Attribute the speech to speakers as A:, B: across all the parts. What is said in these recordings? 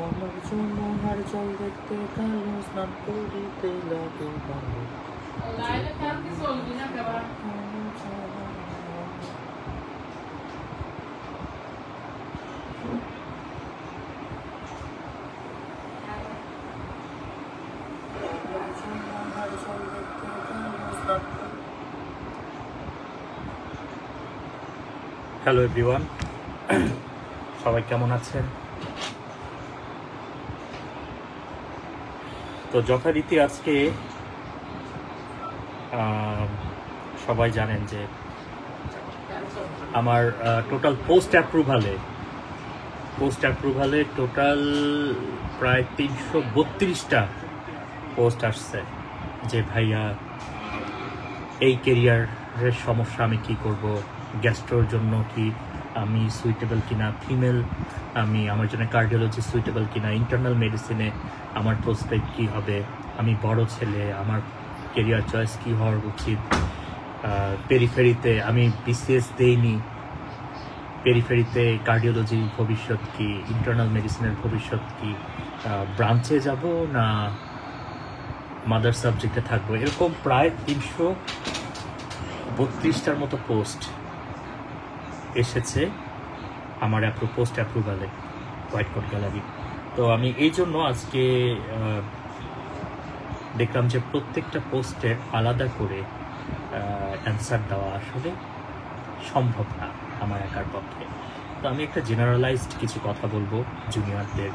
A: আমার যমুনার জল দেখতে কালো, স্নান করিতে লাগে ভালো। হ্যালো এভরিওয়ান, সবাই কেমন আছেন? তো যথারীতি আজকে সবাই জানেন যে আমার টোটাল পোস্ট অ্যাপ্রুভালে টোটাল প্রায় 332টা পোস্ট আসছে যে ভাইয়া এই কেরিয়ারের সমস্যা আমি কি করব, গ্যাস্ট্রোর জন্য কি আমি সুইটেবল কিনা, ফিমেল আমার জন্য কার্ডিওলজি সুইটেবল কিনা, ইন্টারনাল মেডিসিনে আমার প্রসপেক্ট কি হবে, আমি বড় ছেলে, আমার কেরিয়ার চয়েস কি হওয়ার উচিত, পেরিফেরিতে আমি বিসিএস দেইনি, পেরিফেরিতে কার্ডিওলজির ভবিষ্যৎ কি, ইন্টারনাল মেডিসিনের ভবিষ্যৎ কি, ব্রাঞ্চে যাব না মাদার সাবজেক্টে থাকবো, এরকম প্রায় 332টার মতো পোস্ট এসেছে আমার পোস্ট অ্যাপ্রুভালে হোয়াইট কোট গ্যালারি। তো আমি এই জন্য আজকে দেখলাম যে প্রত্যেকটা পোস্টের আলাদা করে অ্যান্সার দেওয়া আসলে সম্ভব না আমার একার পক্ষে। তো আমি একটা জেনারেলাইজড কিছু কথা বলবো জুনিয়রদের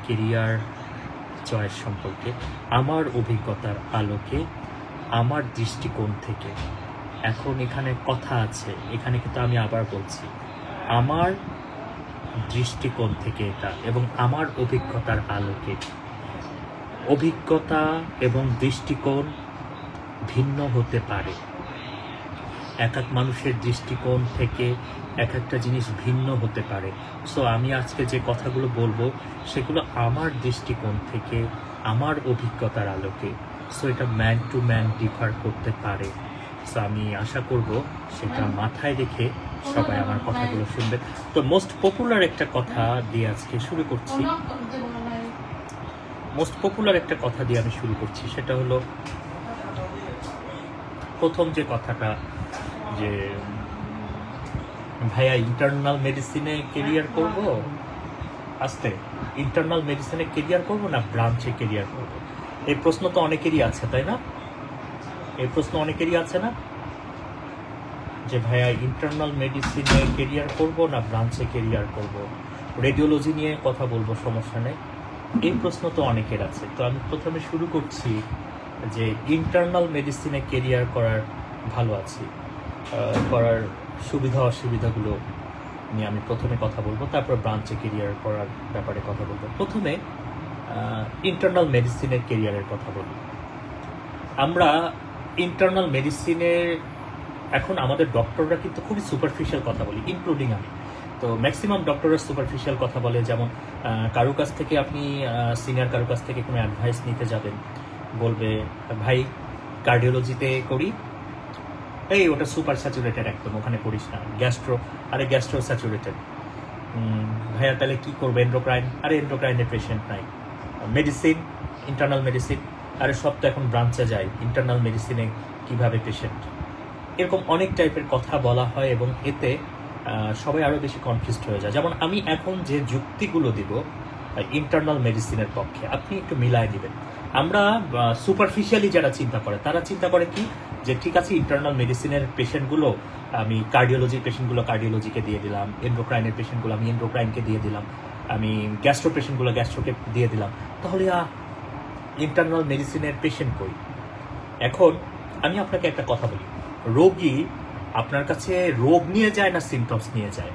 A: কেরিয়ার চয়েস সম্পর্কে, আমার অভিজ্ঞতার আলোকে, আমার দৃষ্টিকোণ থেকে। এখন এখানে কথা আছে, এখানে কিন্তু আমি আবার বলছি আমার দৃষ্টিকোণ থেকে এটা, এবং আমার অভিজ্ঞতার আলোকে। অভিজ্ঞতা এবং দৃষ্টিকোণ ভিন্ন হতে পারে, এক এক মানুষের দৃষ্টিকোণ থেকে এক একটা জিনিস ভিন্ন হতে পারে। সো আমি আজকে যে কথাগুলো বলবো সেগুলো আমার দৃষ্টিকোণ থেকে, আমার অভিজ্ঞতার আলোকে। সো এটা ম্যান টু ম্যান ডিফার করতে পারে। সো আমি আশা করব সেটা মাথায় রেখে সবাই আমার কথাগুলো শুনবে। তো মোস্ট পপুলার একটা কথা দিয়ে আজকে শুরু করছি, সেটা হলো প্রথম যে কথাটা, যে ভাইয়া ইন্টারনাল মেডিসিনে কেরিয়ার করব, ইন্টারনাল মেডিসিনে কেরিয়ার করব না ব্রাঞ্চে কেরিয়ার করব। এই প্রশ্ন তো অনেকেরই আছে, তাই না? এই প্রশ্ন অনেকেরই আছে না, যে ভাইয়া ইন্টারনাল মেডিসিনে কেরিয়ার করব না ব্রাঞ্চে কেরিয়ার করব, রেডিওলজি নিয়ে কথা বলবো, সমস্যা নেই। এই প্রশ্ন তো অনেকের আছে। তো আমি প্রথমে শুরু করছি যে ইন্টারনাল মেডিসিনে কেরিয়ার করার করার সুবিধা অসুবিধাগুলো নিয়ে আমি প্রথমে কথা বলবো, তারপর ব্রাঞ্চে কেরিয়ার করার ব্যাপারে কথা বলবো। প্রথমে ইন্টারনাল মেডিসিনের কেরিয়ারের কথা বলি। আমরা ইন্টারনাল মেডিসিনের এখন আমাদের ডক্টররা কিন্তু খুবই সুপারফিশিয়াল কথা বলি, ইনক্লুডিং আমি। তো ম্যাক্সিমাম ডক্টররা সুপারফিশিয়াল কথা বলে। যেমন কারো কাছ থেকে আপনি সিনিয়র কারো কাছ থেকে কোনো অ্যাডভাইস নিতে যাবেন, বলবে ভাই কার্ডিওলজিতে করি, এই ওটা সুপার স্যাচুরেটেড, একদম ওখানে করিস না। গ্যাস্ট্রো স্যাচুরেটেড, ভাইয়া তাহলে কী করবো? এন্ডোক্রাইন, এন্ডোক্রাইনের পেশেন্ট নাই। মেডিসিন, ইন্টারনাল মেডিসিন, সব তো এখন ব্রাঞ্চে যায়, ইন্টারনাল মেডিসিনে কিভাবে পেশেন্ট? এরকম অনেক টাইপের কথা বলা হয়, এবং এতে সবাই আরও বেশি কনফিউজড হয়ে যায়। যেমন আমি এখন যে যুক্তিগুলো দিব ইন্টারনাল মেডিসিনের পক্ষে, আপনি একটু মিলায় দিবেন। আমরা সুপারফিশিয়ালি যারা চিন্তা করে, তারা চিন্তা করে কি, যে ঠিক আছে ইন্টারনাল মেডিসিনের পেশেন্টগুলো আমি কার্ডিওলজির পেশেন্টগুলো কার্ডিওলজিকে দিয়ে দিলাম, এন্ডোক্রাইনের পেশেন্টগুলো আমি এন্ডোক্রাইনকে দিয়ে দিলাম, আমি গ্যাস্ট্রো পেশেন্টগুলো গ্যাস্ট্রোকে দিয়ে দিলাম, তাহলে ইন্টারনাল মেডিসিনের পেশেন্ট কই? এখন আমি আপনাকে একটা কথা বলি, রোগী আপনার কাছে রোগ নিয়ে যায় না সিমটমস নিয়ে যায়?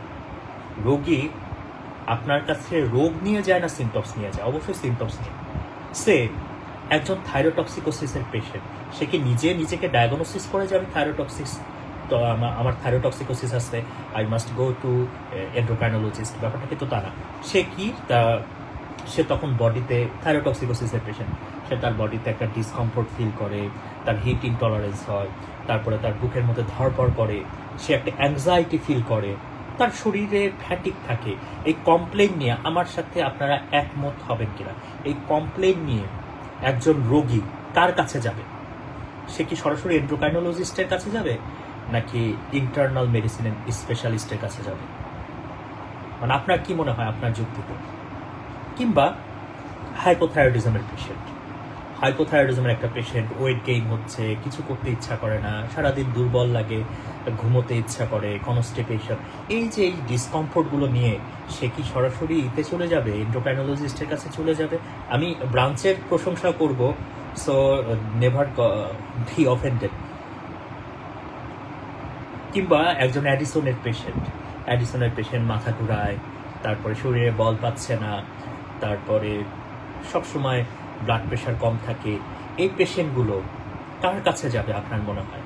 A: রোগী আপনার কাছে রোগ নিয়ে যায় না সিমটমস নিয়ে যায়? অবশ্যই সিমটমস নিয়ে। সে একজন থাইরোটক্সিকোসিসের পেশেন্ট, সে কি নিজেকে ডায়াগনোসিস করে যে আমি থাইরোটক্সিস, তো আমার থাইরোটক্সিকোসিস আছে, I must go to endocrinologist? ব্যাপারটা কিন্তু তা না। সে তখন বডিতে থাইরোটক্সিকোসিসের পেশেন্ট, সে তার বডিতে একটা ডিসকমফোর্ট ফিল করে, তার হিট ইনটলারেন্স হয়, তারপরে তার বুকের মধ্যে ধড়পড় করে, সে একটা অ্যাংজাইটি ফিল করে, তার শরীরে ফ্যাটিক থাকে, এই কমপ্লেন নিয়ে আমার সাথে আপনারা একমত হবেন কিনা, এই কমপ্লেন নিয়ে একজন রোগী কার কাছে যাবে? সে কি সরাসরি এন্ডোক্রাইনোলজিস্টের কাছে যাবে নাকি ইন্টারনাল মেডিসিনের স্পেশালিস্টের কাছে যাবে? মানে আপনার কি মনে হয় আপনার যুক্তিতে? কিংবা হাইপোথাইরয়েডিজমের পেশেন্ট, হাইপোথাইরয়েডিজমের একটা পেশেন্ট, ওয়েট গেইন হচ্ছে, কিছু করতে ইচ্ছা করে না, সারাদিন দুর্বল লাগে, ঘুমোতে ইচ্ছা করে, কনস্টিপেশন, এই যে এই ডিসকমফোর্টগুলো নিয়ে সে কি সরাসরি ইতে চলে যাবে, এন্ডোক্রাইনোলজিস্টের কাছে চলে যাবে? আমি ব্রাঞ্চের প্রশংসা করব, সো নেভার বি অফেন্ডেড। কিংবা একজন অ্যাডিসনের পেশেন্ট মাথা ঘুরায়, তারপরে শরীরে বল পাচ্ছে না, তারপরে সবসময় ব্লাড প্রেশার কম থাকে, এই পেশেন্টগুলো কার কাছে যাবে আপনার মনে হয়?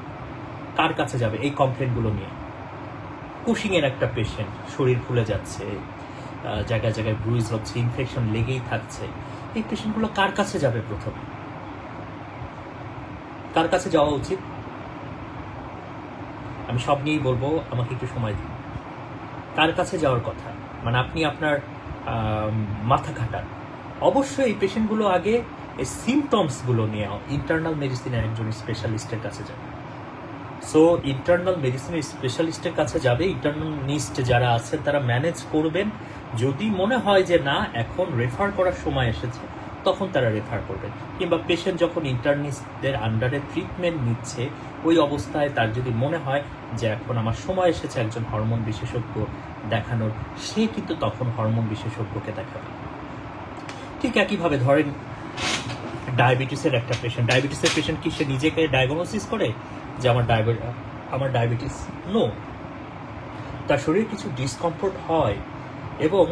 A: কার কাছে যাবে এই কমপ্লেনগুলো নিয়ে? কুশিংয়ের একটা পেশেন্ট, শরীর ফুলে যাচ্ছে, জায়গায় জায়গায় ব্রুইজ হচ্ছে, ইনফেকশন লেগেই থাকছে, এই পেশেন্টগুলো কার কাছে যাবে প্রথমে? কার কাছে যাওয়া উচিত? আমি সব নিয়েই বলবো, আমাকে একটু সময় দিন। কার কাছে যাওয়ার কথা? মানে আপনি আপনার মাথা খাটান। অবশ্যই এই পেশেন্টগুলো আগে এই সিমটমসগুলো নিয়ে ইন্টারনাল মেডিসিনের একজন স্পেশালিস্টের কাছে যাবে। সো ইন্টারনাল মেডিসিনের স্পেশালিস্টের কাছে যাবে, ইন্টারনালিস্ট যারা আছেন তারা ম্যানেজ করবেন। যদি মনে হয় যে না এখন রেফার করার সময় এসেছে, তখন তারা রেফার করবেন। কিংবা পেশেন্ট যখন ইন্টার্নিস্টদের আন্ডারে ট্রিটমেন্ট নিচ্ছে, ওই অবস্থায় তার যদি মনে হয় যে এখন আমার সময় এসেছে একজন হরমোন বিশেষজ্ঞ দেখানোর, সে কিন্তু তখন হরমোন বিশেষজ্ঞকে দেখাবে। ঠিক একইভাবে ধরেন ডায়াবেটিসের একটা পেশেন্ট, ডায়াবেটিসের পেশেন্ট কি সে নিজেকে ডায়াগনোসিস করে যে আমার ডায়াবেটিস? নো, তার শরীরে কিছু ডিসকমফোর্ট হয় এবং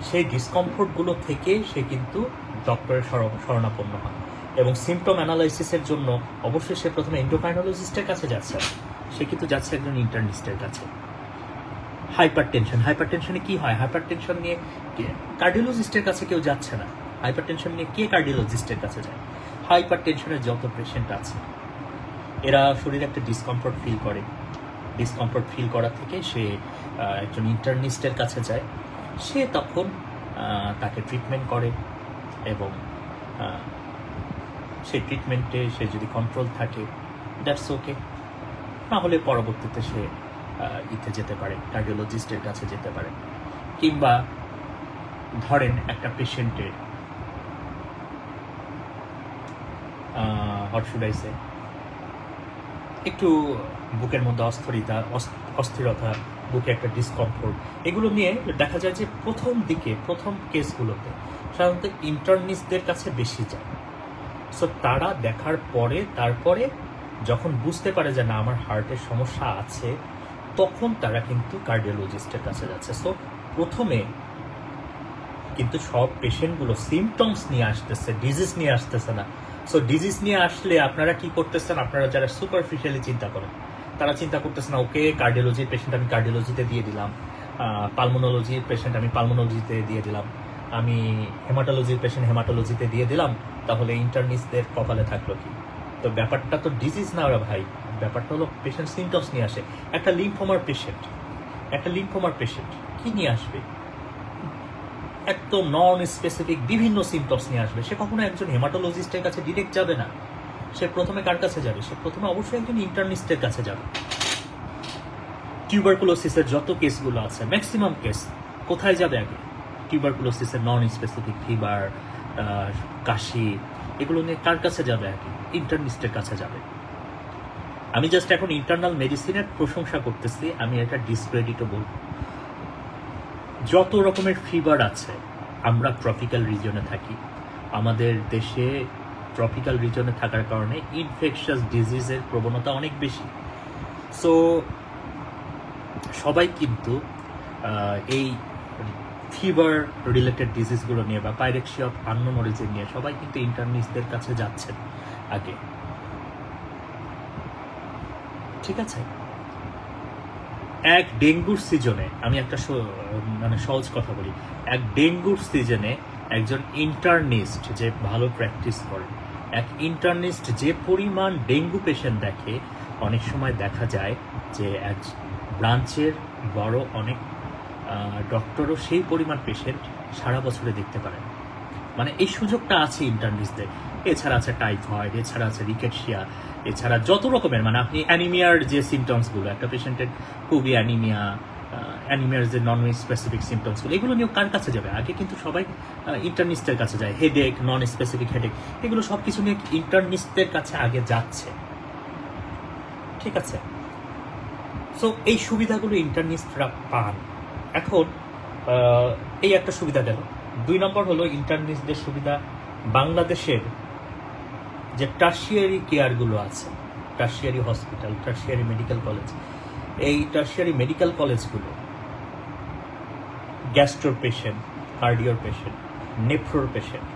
A: সেই ডিসকমফোর্টগুলো থেকে সে কিন্তু ডক্টরের শরণাপন্ন হয় এবং সিমটম অ্যানালাইসিসের জন্য অবশ্যই সে প্রথমে এন্ডোক্রাইনোলজিস্টের কাছে যাচ্ছে, সে কিন্তু যাচ্ছে একজন ইন্টার্নিস্টের কাছে। হাইপারটেনশনে কি হয়? হাইপারটেনশন নিয়ে কার্ডিওলজিস্টের কাছে কেউ যাচ্ছে না। হাইপারটেনশন নিয়ে কে কার্ডিওলজিস্টের কাছে যায়? হাইপারটেনশনের যত পেশেন্ট আছে এরা শরীরে একটা ডিসকমফোর্ট ফিল করে, ডিসকমফোর্ট ফিল করা থেকে সে একজন ইন্টার্নিস্টের কাছে যায়। সে তখন তাকে ট্রিটমেন্ট করে এবং সেই ট্রিটমেন্টে সে যদি কন্ট্রোল থাকে, দ্যাটস ওকে। না হলে পরবর্তীতে সে ইতে যেতে পারে, কার্ডিওলজিস্টের কাছে যেতে পারে। কিংবা ধরেন একটা পেশেন্টের একটু বুকের মধ্যে অস্থিরতা, বুকে একটা ডিসকমফোর্ট, এগুলো নিয়ে দেখা যায় যে প্রথম কেসগুলোতে সাধারণত ইন্টার্নিস্টদের কাছে বেশি যায়। সো তারা দেখার পরে তারপরে যখন বুঝতে পারে যে না আমার হার্টের সমস্যা আছে, তখন তারা কিন্তু কার্ডিওলজিস্টের কাছে যাচ্ছে। সো প্রথমে কিন্তু সব পেশেন্টগুলো সিমটমস নিয়ে আসতেছে, ডিজিজ নিয়ে আসতেছে না। সো ডিজিজ নিয়ে আসলে আপনারা কি করতেছেন? আপনারা যারা সুপারফিশিয়ালি চিন্তা করেন, তারা চিন্তা করতেছেন ওকে কার্ডিওলজির পেশেন্ট আমি কার্ডিওলজিতে দিয়ে দিলাম, পালমোনোলজির পেশেন্ট আমি পালমোনোলজিতে দিয়ে দিলাম, আমি হেমাটোলজির পেশেন্ট হেমাটোলজিতে দিয়ে দিলাম, তাহলে ইন্টার্নিস্টদের কপালে থাকলো কি? তো ব্যাপারটা তো ডিজিজ না ওরা ভাই, ব্যাপারটা হলো পেশেন্ট সিমটমস নিয়ে আসে। একটা লিম্ফোমার পেশেন্ট কি নিয়ে আসবে? একদম নন স্পেসিফিক বিভিন্ন সিমটমস নিয়ে আসবে। সে কখনো একজন হেমাটোলজিস্টের কাছে ডিরেক্ট যাবে না। সে প্রথমে কার কাছে যাবে? সে প্রথমে অবশ্যই একজন ইন্টার্নিস্টের কাছে যাবে। টিউবারকুলোসিসের যত কেসগুলো আছে, ম্যাক্সিমাম কেস কোথায় যাবে আগে? টিউবারকুলোসিসের নন স্পেসিফিক ফিভার, কাশি, এগুলো নিয়ে কার কাছে যাবে আগে? ইন্টার্নিস্টের কাছে যাবে। আমি জাস্ট এখন ইন্টারনাল মেডিসিনের প্রশংসা করতেছি, আমি এটা ডিসক্রেডিটও বলবো। যত রকমের ফিভার আছে, আমরা ট্রপিক্যাল রিজনে থাকি, আমাদের দেশে ট্রপিক্যাল রিজনে থাকার কারণে ইনফেকশাস ডিজিজের প্রবণতা অনেক বেশি। সো সবাই কিন্তু এই ফিভার রিলেটেড ডিজিজগুলো নিয়ে বা পাইরেক্সিয়া অফ আননোন অরিজিন নিয়ে সবাই কিন্তু ইন্টার্নিস্টদের কাছে যাচ্ছেন আগে। ঠিক আছে, এক ডেঙ্গুর সিজনে, আমি একটা মানে সহজ কথা বলি, এক ডেঙ্গুর সিজনে একজন ইন্টার্নিস্ট যে ভালো প্র্যাকটিস করে, এক ইন্টার্নিস্ট যে পরিমাণ ডেঙ্গু পেশেন্ট দেখে, অনেক সময় দেখা যায় যে এক ব্রাঞ্চের বড় অনেক ডক্টরও সেই পরিমাণ পেশেন্ট সারা বছরে দেখতে পারেন। মানে এই সুযোগটা আছে ইন্টার্নিস্টদের। এছাড়া আছে টাইফয়েড, এছাড়া আছে রিকেটশিয়া, এছাড়া যত রকমের, মানে আপনি অ্যানিমিয়ার যে সিমটমসগুলো, একটা পেশেন্টের খুবই অ্যানিমিয়ার যে নন স্পেসিফিক সিমটমসগুলো, এগুলো নিয়েও কার কাছে যাবে? আগে কিন্তু সবাই ইন্টার্নিস্টের কাছে যায়। হেডেক, নন স্পেসিফিক হেডেক, এগুলো সব কিছু নিয়ে ইন্টার্নিস্টদের কাছে আগে যাচ্ছে। ঠিক আছে, সো এই সুবিধাগুলো ইন্টার্নিস্টরা পান। এখন এই একটা সুবিধা গেল। 2 নম্বর হলো ইন্টার্নিস্টদের সুবিধা, বাংলাদেশের যে টার্সিয়ারি কেয়ারগুলো আছে, tertiary hospital, tertiary medical college, এই টার্সিয়ারি মেডিকেল কলেজগুলো গ্যাস্ট্রোর পেশেন্ট, কার্ডিওর পেশেন্ট, নেফ্রোর পেশেন্ট,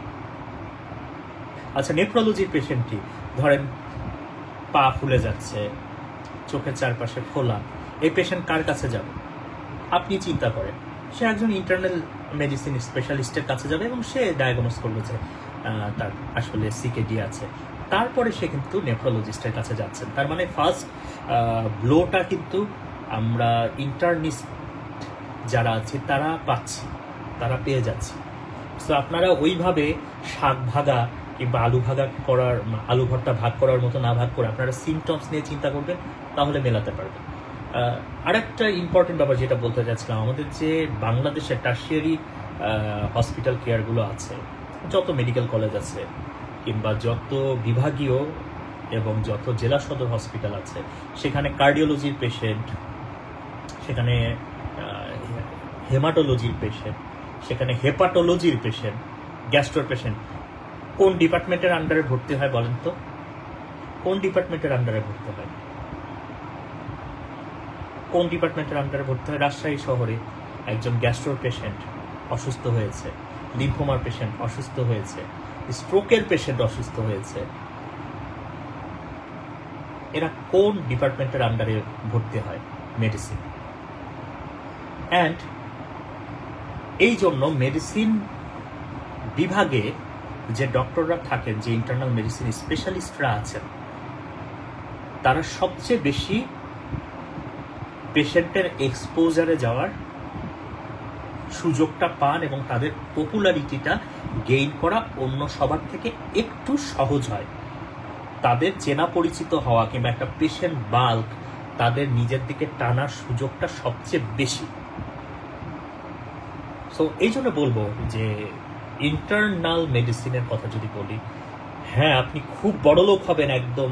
A: আচ্ছা নেফ্রোলজির পেশেন্ট কি, ধরেন পা ফুলে যাচ্ছে, চোখের চারপাশে ফোলা, এই পেশেন্ট কার কাছে যাবে? আপনি চিন্তা করেন, সে একজন ইন্টারনাল মেডিসিন স্পেশালিস্টের কাছে যাবে এবং সে ডায়াগনোস করবে যে তার আসলে সিকেডি আছে। তারপরে সে কিন্তু নেফ্রোলজিস্টের কাছে যাচ্ছেন। তার মানে ফার্স্ট ব্লোটা কিন্তু আমরা ইন্টার্নিস্ট যারা আছে তারা পাচ্ছি, তারা পেয়ে যাচ্ছি। সো আপনারা ওইভাবে শাক ভাগা কিংবা আলু ভর্তা ভাগ করার মতো না ভাগ করে আপনারা সিমটমস নিয়ে চিন্তা করবেন, তাহলে মেলাতে পারবেন। আরেকটা ইম্পর্টেন্ট ব্যাপার যেটা বলতে চাচ্ছিলাম, আমাদের যে বাংলাদেশের টার্সিয়ারি হসপিটাল কেয়ারগুলো আছে, যত মেডিকেল কলেজ আছে কিংবা যত বিভাগীয় এবং যত জেলা সদর হসপিটাল আছে, সেখানে কার্ডিওলজির পেশেন্ট, সেখানে হেমাটোলজির পেশেন্ট, সেখানে হেপাটোলজির পেশেন্ট, গ্যাস্ট্রোর পেশেন্ট কোন ডিপার্টমেন্টের আন্ডারে ভর্তি হয় বলেন তো? কোন ডিপার্টমেন্টের আন্ডারে ভর্তি হয়? কোন ডিপার্টমেন্টের আন্ডারে ভর্তি হয়? রাজশাহী শহরে একজন গ্যাস্ট্রোর পেশেন্ট অসুস্থ হয়েছে, লিম্ফোমার পেশেন্ট অসুস্থ হয়েছে, স্ট্রোকের পেশেন্ট অসুস্থ হয়েছে, এরা কোন ডিপার্টমেন্টের আন্ডারে ভর্তি হয়? মেডিসিন। অ্যান্ড এই জন্য মেডিসিন বিভাগে যে ডক্টররা থাকেন, যে ইন্টারনাল মেডিসিন স্পেশালিস্টরা আছেন, তারা সবচেয়ে বেশি পেশেন্টের এক্সপোজারে যাওয়ার সুযোগটা পান এবং তাদের পপুলারিটিটা গেইন করা অন্য সবার থেকে একটু সহজ হয়। তাদের চেনা পরিচিত হওয়া কিংবা একটা পেশেন্ট বাল্ক তাদের নিজের দিকে টানার সুযোগটা সবচেয়ে বেশি। সো এই জন্য বলবো যে ইন্টারনাল মেডিসিনের কথা যদি বলি, হ্যাঁ আপনি খুব বড় লোক হবেন, একদম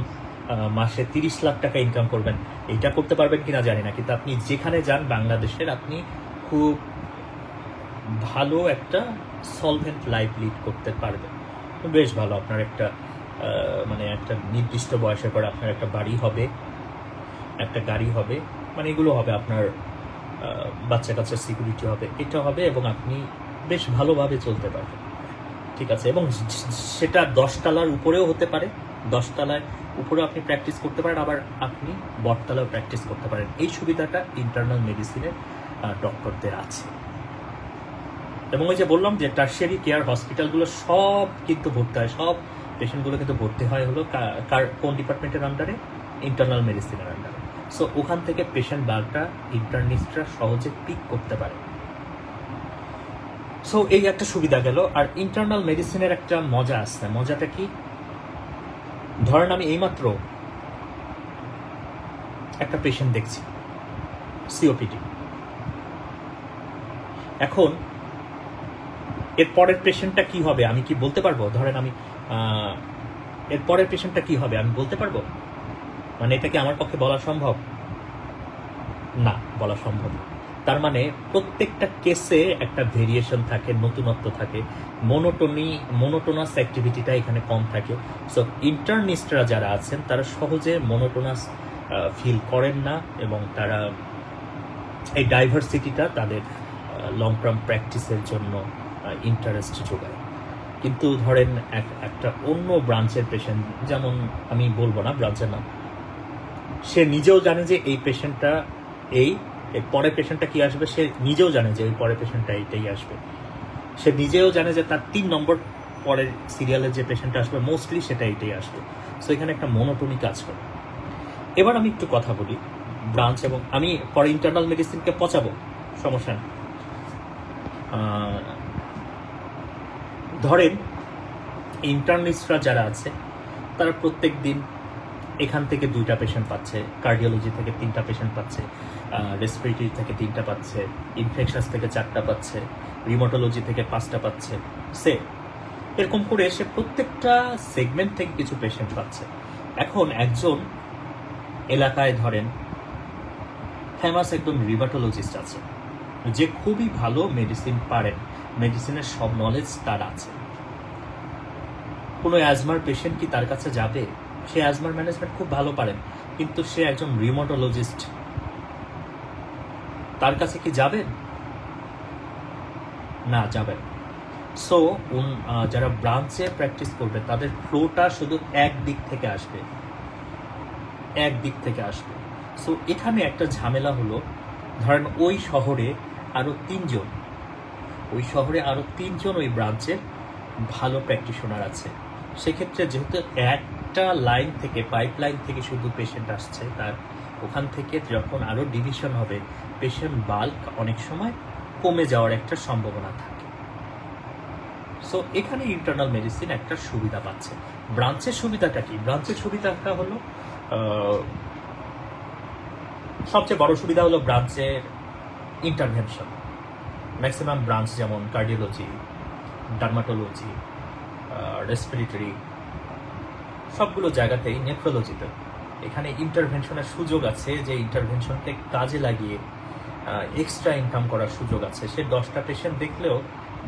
A: মাসে 30 লাখ টাকা ইনকাম করবেন, এইটা করতে পারবেন কিনা জানি না, কিন্তু আপনি যেখানে যান বাংলাদেশের, আপনি খুব ভালো একটা সলভেন্ট লাইফ লিড করতে পারবেন। বেশ ভালো, আপনার একটা মানে একটা নির্দিষ্ট বয়সের পর আপনার একটা বাড়ি হবে, একটা গাড়ি হবে, মানে এগুলো হবে, আপনার বাচ্চা কাচ্চার সিকিউরিটি হবে, এটা হবে, এবং আপনি বেশ ভালোভাবে চলতে পারবেন। ঠিক আছে, এবং সেটা 10 তলার উপরেও হতে পারে, 10 তলার উপরেও আপনি প্র্যাকটিস করতে পারেন, আবার আপনি বটতলাও প্র্যাকটিস করতে পারেন। এই সুবিধাটা ইন্টারনাল মেডিসিনের ডক্টরদের আছে। এবং ওই যে বললাম যে টার্সিয়ারি কেয়ার হসপিটালগুলো সব কিন্তু ভর্তি হয়, সব পেশেন্টগুলো কিন্তু ভর্তি হয় হলো কোন ডিপার্টমেন্টের আন্ডারে? ইন্টারনাল মেডিসিনের আন্ডারে। সো ওখান থেকে পেশেন্ট বাগটা ইন্টার্নিস্টরা সহজে পিক করতে পারে। সো এই একটা সুবিধা গেল। আর ইন্টারনাল মেডিসিনের একটা মজা আছে। মজাটা কি? ধরেন আমি এইমাত্র একটা পেশেন্ট দেখছি, সিওপিডি। এখন এর পরের পেশেন্টটা কি হবে আমি কি বলতে পারবো? ধরেন আমি এর পরের পেশেন্টটা কি হবে আমি বলতে পারবো? মানে এটা কি আমার পক্ষে বলা সম্ভব? না, বলা সম্ভব না। তার মানে প্রত্যেকটা কেসে একটা ভেরিয়েশন থাকে, নতুনত্ব থাকে, মোনোটোনাস অ্যাক্টিভিটিটা এখানে কম থাকে। সো ইন্টার্নিস্টরা যারা আছেন তারা সহজে মোনোটোনাস ফিল করেন না, এবং তারা এই ডাইভার্সিটিটা তাদের লং টার্ম প্র্যাকটিসের জন্য ইন্টারেস্ট যোগায়। কিন্তু ধরেন একটা অন্য ব্রাঞ্চের পেশেন্ট, যেমন আমি বলবো না ব্রাঞ্চের নাম, সে নিজেও জানে যে এই পেশেন্টটা এর পরের পেশেন্টটা কি আসবে, সে নিজেও জানে যে এই পরের পেশেন্টটা এইটাই আসবে, সে নিজেও জানে যে তার 3 নম্বর পরের সিরিয়ালের যে পেশেন্টটা আসবে মোস্টলি সেটা এইটাই আসবে। সো এখানে একটা মনোটোনি কাজ করে। এবার আমি একটু কথা বলি ব্রাঞ্চ, এবং আমি পরে ইন্টারনাল মেডিসিনকে পচাবো, সমস্যা না। ধরেন ইন্টার্নিস্টরা যারা আছে তারা প্রত্যেক দিন এখান থেকে 2টা পেশেন্ট পাচ্ছে, কার্ডিওলজি থেকে 3টা পেশেন্ট পাচ্ছে, রেসপিরেটরি থেকে 3টা পাচ্ছে, ইনফেকশাস থেকে 4টা পাচ্ছে, রিমোটোলজি থেকে 5টা পাচ্ছে। এরকম করে সে প্রত্যেকটা সেগমেন্ট থেকে কিছু পেশেন্ট পাচ্ছে। এখন একজন এলাকায় ধরেন ফেমাস একদম রিমাটোলজিস্ট আছে, যে খুবই ভালো মেডিসিন পারেন, মেডিসিনের সব নলেজ তার আছে। কোনো অ্যাজমার পেশেন্ট কি তার কাছে যাবে? সে অ্যাজমার ম্যানেজমেন্ট খুব ভালো পারেন, কিন্তু সে একজন রিমোটোলজিস্ট, তার কাছে কি যাবেন? না, যাবেন। সো যারা ব্রাঞ্চে প্র্যাকটিস করবে তাদের ফ্লোটা শুধু একদিক থেকে আসবে। সো এখানে একটা ঝামেলা হলো, ধরেন ওই শহরে আরো 3জন ওই ব্রাঞ্চের ভালো প্র্যাকটিশনার আছে। সেক্ষেত্রে যেহেতু একটা লাইন থেকে, পাইপ লাইন থেকে শুধু পেশেন্ট আসছে, তার ওখান থেকে যখন আরো ডিভিশন হবে পেশেন্ট বাল্ক অনেক সময় কমে যাওয়ার একটা সম্ভাবনা থাকে। সো এখানে ইন্টারনাল মেডিসিন একটা সুবিধা পাচ্ছে। ব্রাঞ্চের সুবিধাটা কি? ব্রাঞ্চের সুবিধাটা হলো, সবচেয়ে বড় সুবিধা হলো ব্রাঞ্চের ইন্টারভেনশন। ম্যাক্সিমাম ব্রাঞ্চ যেমন কার্ডিওলজি, ডার্মাটোলজি, রেসপিরেটরি, সবগুলো জায়গাতেই, নেফ্রোলজিতে এখানে ইন্টারভেনশনের সুযোগ আছে, যে ইন্টারভেনশনকে কাজে লাগিয়ে এক্সট্রা ইনকাম করার সুযোগ আছে। সে 10টা পেশেন্ট দেখলেও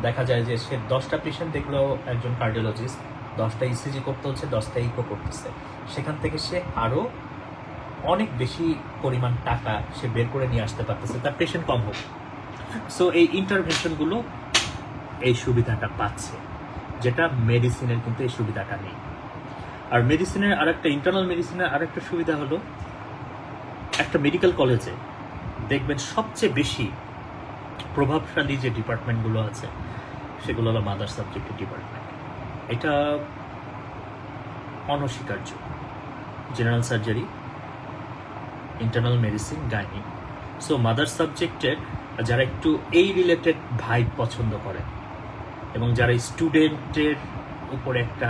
A: দেখা যায় যে সে 10টা পেশেন্ট দেখলেও একজন কার্ডিওলজিস্ট 10টা ইসিজি করতে হচ্ছে, 10টা ইকো করতেছে। সেখান থেকে সে আরও অনেক বেশি পরিমাণ টাকা সে বের করে নিয়ে আসতে পারতেছে, তার পেশেন্ট কম হোক। সো এই ইন্টারভেনশনগুলো এই সুবিধাটা পাচ্ছে, যেটা মেডিসিনের কিন্তু এই সুবিধাটা নেই। আর মেডিসিনের আরেকটা, ইন্টারনাল মেডিসিনের আরেকটা সুবিধা হলো, একটা মেডিকেল কলেজে দেখবেন সবচেয়ে বেশি প্রভাবশালী যে ডিপার্টমেন্টগুলো আছে সেগুলো হলো মাদার সাবজেক্টের ডিপার্টমেন্ট। এটা অনস্বীকার্য। General surgery, internal medicine, gynae. So mother সাবজেক্টের যারা একটু এই রিলেটেড ভাইব পছন্দ করে এবং যারা স্টুডেন্টের উপরে একটা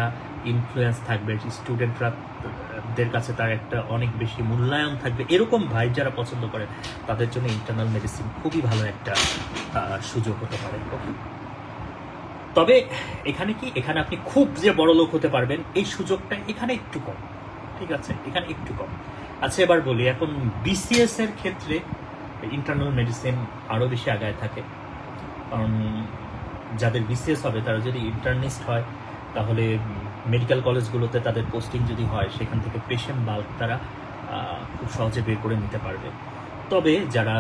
A: ইনফ্লুয়েন্স থাকবে, স্টুডেন্টদের কাছে তার একটা অনেক বেশি মূল্যায়ন থাকবে, এরকম ভাইব যারা পছন্দ করে তাদের জন্য ইন্টারনাল মেডিসিন খুবই ভালো একটা সুযোগ হতে পারে। তবে এখানে কি, এখানে আপনি খুব যে বড় লোক হতে পারবেন এই সুযোগটা এখানে একটু কম। ঠিক আছে, এখানে একটু কম। আচ্ছা, এবার বলি, এখন বিসিএস এর ক্ষেত্রে ইন্টারনাল মেডিসিন আরও বেশি আগায় থাকে। কারণ যাদের বিসিএস হবে তারা যদি ইন্টার্নিস্ট হয় তাহলে মেডিকেল কলেজগুলোতে তাদের পোস্টিং যদি হয়, সেখান থেকে পেশেন্ট বাল্ক তারা খুব সহজে বের করে নিতে পারবে। তবে যারা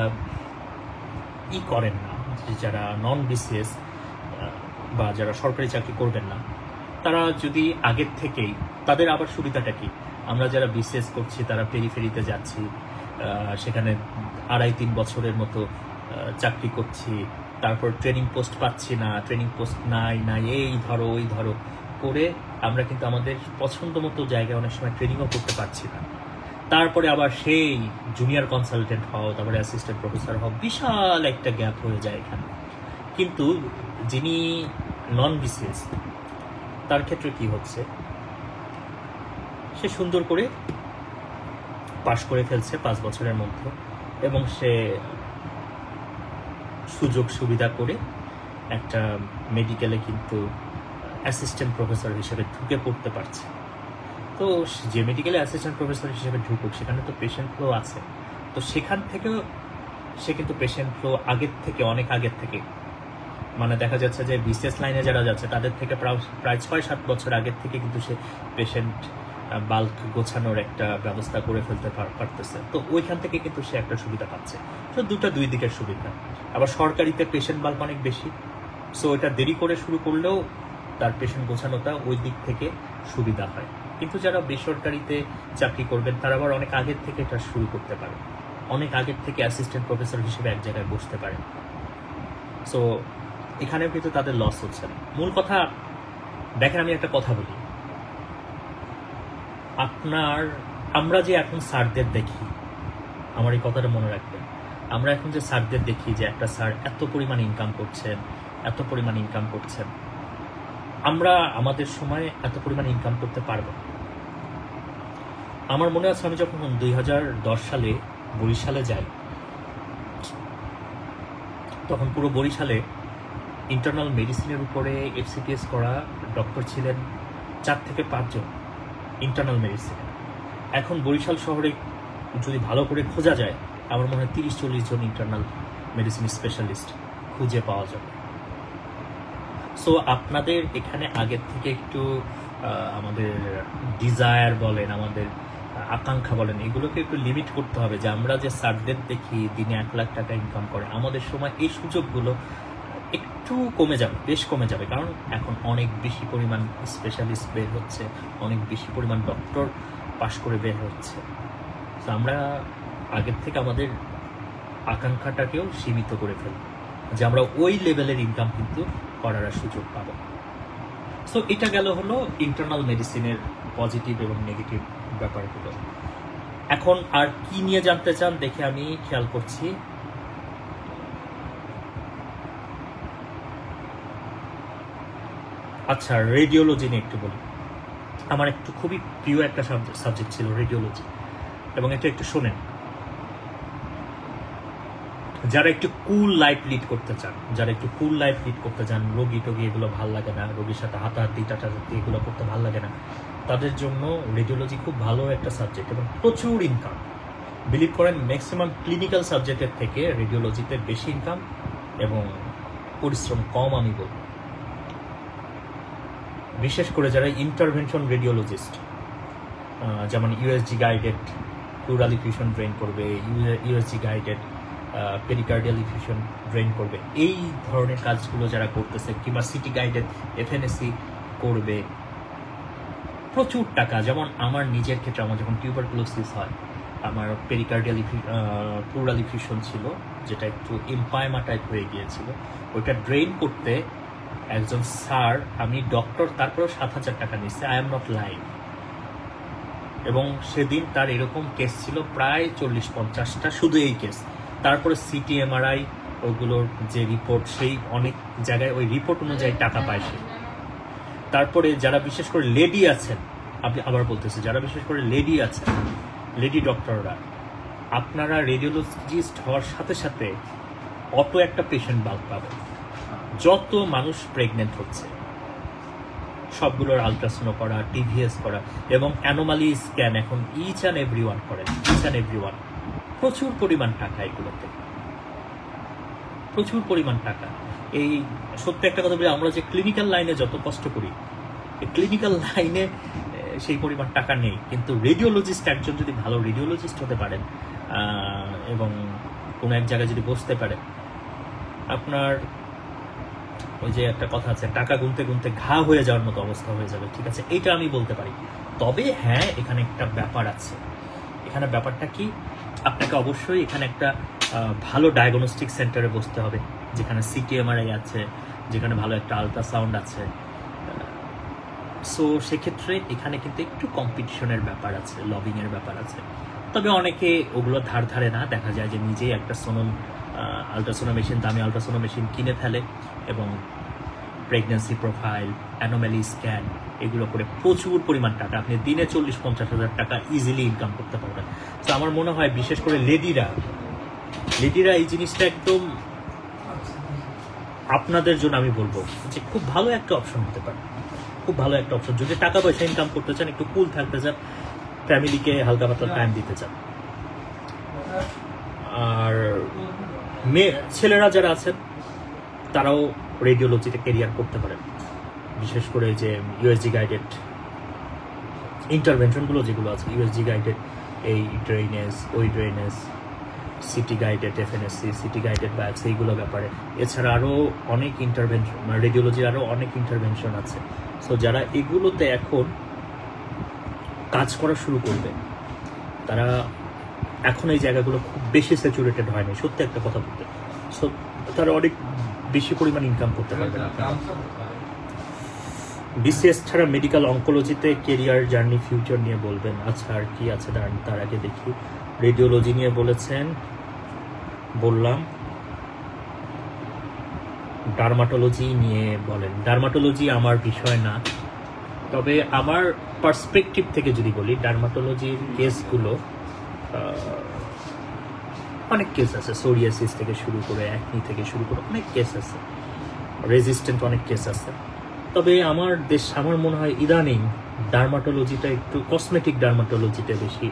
A: করেন না, যারা নন বিসিএস বা যারা সরকারি চাকরি করবেন না, তারা যদি আগের থেকেই, তাদের আবার সুবিধাটা কি, আমরা যারা বিসিএস করছি তারা পেরিফেরিতে যাচ্ছি, সেখানে 2.5-3 বছরের মতো চাকরি করছি, তারপর ট্রেনিং পোস্ট পাচ্ছি না, ট্রেনিং পোস্ট নাই এই ধরো ওই ধরো করে আমরা কিন্তু আমাদের পছন্দ মতো জায়গায় অনেক সময় ট্রেনিংও করতে পারছি না। তারপরে আবার সেই জুনিয়র কনসালটেন্ট হও, তারপরে অ্যাসিস্ট্যান্ট প্রফেসর হও, বিশাল একটা গ্যাপ হয়ে যায় এখানে। কিন্তু যিনি নন বিসিএস, তার ক্ষেত্রে কি হচ্ছে, সে সুন্দর করে পাশ করে ফেলছে 5 বছরের মধ্যে, এবং সে সুযোগ সুবিধা করে একটা মেডিকেলে কিন্তু অ্যাসিস্ট্যান্ট প্রফেসর হিসেবে ঢুকে পড়তে পারছে। তো যে মেডিকেলে অ্যাসিস্ট্যান্ট প্রফেসর হিসেবে ঢুকুক, সেখানে তো পেশেন্ট ফ্লো আছে, তো সেখান থেকেও সে কিন্তু পেশেন্ট ফ্লো অনেক আগের থেকে, মানে দেখা যাচ্ছে যে বিসিএস লাইনে যারা যাচ্ছে তাদের থেকে প্রায় 6-7 বছর আগের থেকে কিন্তু সে পেশেন্ট বাল্ক গোছানোর একটা ব্যবস্থা করে ফেলতে পারতেছে। তো ওইখান থেকে কিন্তু সে একটা সুবিধা পাচ্ছে। তো দুই দিকের সুবিধা। আবার সরকারিতে পেশেন্ট বাল্ক অনেক বেশি, সো এটা দেরি করে শুরু করলেও তার পেশেন্ট গোছানোটা ওই দিক থেকে সুবিধা হয়। কিন্তু যারা বেসরকারিতে চাকরি করবেন তারা আবার অনেক আগের থেকে এটা শুরু করতে পারে, অনেক আগের থেকে অ্যাসিস্ট্যান্ট প্রফেসর হিসেবে এক জায়গায় বসতে পারে। সো এখানেও কিন্তু তাদের লস হচ্ছে না। মূল কথা দেখেন, আমি একটা কথা বলি, আমরা যে এখন স্যারদের দেখি, আমার এই কথাটা মনে রাখবেন, আমরা এখন যে স্যারদের দেখি যে একটা স্যার এত পরিমাণ ইনকাম করছেন, এত পরিমাণ ইনকাম করছেন, আমরা আমাদের সময় এত পরিমাণ ইনকাম করতে পারবো। আমার মনে আছে আমি যখন 2010 সালে বরিশালে যাই, তখন পুরো বরিশালে ইন্টারনাল মেডিসিনের উপরে FCPS করা ডক্টর ছিলেন 4 থেকে 5 জন ইন্টারনাল মেডিসিনে। এখন বরিশাল শহরে যদি ভালো করে খোঁজা যায়, আমার মনে হয় 30-40 জন ইন্টারনাল মেডিসিন স্পেশালিস্ট খুঁজে পাওয়া যাবে। সো আপনাদের এখানে আগের থেকে একটু আমাদের ডিজায়ার বলেন, আমাদের আকাঙ্ক্ষা বলেন, এগুলোকে একটু লিমিট করতে হবে। যে আমরা যে স্যারদের দেখি দিনে 1 লাখ টাকা ইনকাম করে, আমাদের সময় এই সুযোগগুলো একটু কমে যাবে, বেশ কমে যাবে। কারণ এখন অনেক বেশি পরিমাণ স্পেশালিস্ট বের হচ্ছে, অনেক বেশি পরিমাণ ডক্টর পাশ করে বের হচ্ছে। তো আমরা আগের থেকে আমাদের আকাঙ্ক্ষাটাকেও সীমিত করে ফেলব, যে আমরা ওই লেভেলের ইনকাম কিন্তু করার সুযোগ পাবো। সো এটা গেল হলো ইন্টারনাল মেডিসিনের পজিটিভ এবং নেগেটিভ ব্যাপারগুলো। এখন আর কি নিয়ে জানতে চান দেখে আমি খেয়াল করছি। আচ্ছা, রেডিওলজি নিয়ে একটু বলি। আমার একটু খুবই প্রিয় একটা সাবজেক্ট ছিল রেডিওলজি, এবং এটা একটু শোনেন। যারা একটু কুল লাইফ লিড করতে চান, রোগী টোগী এগুলো ভাল লাগে না, রোগীর সাথে হাতাহাতি টাটাহাতি এগুলো করতে ভাল লাগে না, তাদের জন্য রেডিওলজি খুব ভালো একটা সাবজেক্ট এবং প্রচুর ইনকাম। বিলিভ করেন, ম্যাক্সিমাম ক্লিনিক্যাল সাবজেক্টের থেকে রেডিওলজিতে বেশি ইনকাম এবং পরিশ্রম কম আমি বলব। বিশেষ করে যারা ইন্টারভেনশন রেডিওলজিস্ট, যেমন USG guided pleural effusion drain করবে, USG guided pericardial effusion drain করবে, এই ধরনের কাজগুলো যারা করতেছে, কিংবা সিটি গাইডেড FNAC করবে, প্রচুর টাকা। যেমন আমার নিজের ক্ষেত্রে, আমার যখন টিউবারকুলোসিস হয়, আমার পেরিকার্ডিয়াল প্লুরাল ইফিউশন ছিল, যেটা একটু এমপাইমা টাইপ হয়ে গিয়েছিল। ওইটা ড্রেন করতে একজন স্যার, আমি ডক্টর, তারপরেও 7,000 টাকা নিচ্ছে। I am not lying. এবং সেদিন তার এরকম কেস ছিল প্রায় 40-50টা, শুধু এই কেস। তারপরে CT MRI ওগুলোর যে রিপোর্ট, সেই অনেক জায়গায় ওই রিপোর্ট অনুযায়ী টাকা পায় সে। তারপরে যারা বিশেষ করে লেডি আছেন, আপনি আবার বলতেছি, যারা বিশেষ করে লেডি আছেন, লেডি ডক্টররা, আপনারা রেডিওলজিস্ট হওয়ার সাথে সাথে অটো একটা পেশেন্ট বাল্ক পাবেন। যত মানুষ প্রেগনেন্ট হচ্ছে সবগুলোর আলট্রাসাউন্ড করা, TVS করা এবং অ্যানোমালি স্ক্যান এখন ইচ অ্যান্ড এভরি ওয়ান করেন, প্রচুর পরিমাণ টাকা এগুলোতে, প্রচুর পরিমাণ টাকা। এই সত্যি একটা কথা বলি, আমরা যে ক্লিনিক্যাল লাইনে যত কষ্ট করি, এই ক্লিনিক্যাল লাইনে সেই পরিমাণ টাকা নেই। কিন্তু রেডিওলজিস্ট, একজন যদি ভালো রেডিওলজিস্ট হতে পারেন এবং কোনো এক জায়গায় যদি বসতে পারেন, আপনার ওই যে একটা কথা আছে, টাকা গুনতে গুনতে ঘা হয়ে যাওয়ার মতো অবস্থা হয়ে যাবে। ঠিক আছে, এইটা আমি বলতে পারি। তবে হ্যাঁ, এখানে একটা ব্যাপার আছে। এখানে ব্যাপারটা কি, আপনাকে অবশ্যই এখানে একটা ভালো ডায়াগনস্টিক সেন্টারে বসতে হবে, যেখানে CT MRI আছে, যেখানে ভালো একটা আলট্রাসাউন্ড আছে। সো সেক্ষেত্রে এখানে কিন্তু একটু কম্পিটিশনের ব্যাপার আছে, লবিংয়ের ব্যাপার আছে। তবে অনেকে ওগুলো ধারে না, দেখা যায় যে নিজেই একটা আলট্রাসোনো মেশিন, দামি আলট্রাসোনো মেশিন কিনে ফেলে এবং প্রেগন্যান্সি প্রোফাইল, অ্যানোমালি স্ক্যান এগুলো করে প্রচুর পরিমাণ টাকা, আপনি দিনে 40-50 হাজার টাকা ইজিলি ইনকাম করতে পারবেন। তো আমার মনে হয় বিশেষ করে লেডিরা এই জিনিসটা একদম আপনাদের জন্য আমি বলবো যে খুব ভালো একটা অপশন হতে পারে, খুব ভালো একটা অপশন। যদি টাকা পয়সা ইনকাম করতে চান, একটু কুল থাকতে চান, ফ্যামিলিকে হালকা পাতলা টাইম দিতে চান। আর ছেলেরা যারা আছেন তারাও রেডিওলজিতে ক্যারিয়ার করতে পারেন, বিশেষ করে যে USG গাইডেড ইন্টারভেনশনগুলো যেগুলো আছে, USG গাইডেড এই ড্রেনেজ, ওই drainage, city guided FNAC, city guided biopsy, এইগুলো ব্যাপারে। এছাড়া আরও অনেক ইন্টারভেনশন, রেডিওলজির আরও অনেক ইন্টারভেনশন আছে। সো যারা এগুলোতে এখন কাজ করা শুরু করবে, তারা এখন এই জায়গাগুলো খুব বেশি স্যাচুরেটেড হয়নি, সত্যি একটা কথা বলতে। সো তারা অনেক বেশি পরিমাণ ইনকাম করতে পারবে না। BCS ছাড়া মেডিকেল অনকোলজিতে কেরিয়ার জার্নি, ফিউচার নিয়ে বলবেন। আচ্ছা, আর কি আছে তার আগে দেখি। রেডিওলজি নিয়ে বলেছেন, বললাম। ডার্মাটোলজি নিয়ে বলেন, ডার্মাটোলজি আমার বিষয় না, তবে আমার পার্সপেক্টিভ থেকে যদি বলি, ডার্মাটোলজির কেসগুলো অনেক কেস আছে, সোরিয়াসিস থেকে শুরু করে অ্যাকনি থেকে শুরু করে অনেক কেস আছে, রেজিস্ট্যান্ট অনেক কেস আছে। তবে আমার মনে হয় ইদানিং ডার্মাটোলজিটা একটু কসমেটিক ডার্মাটোলজিতে বেশি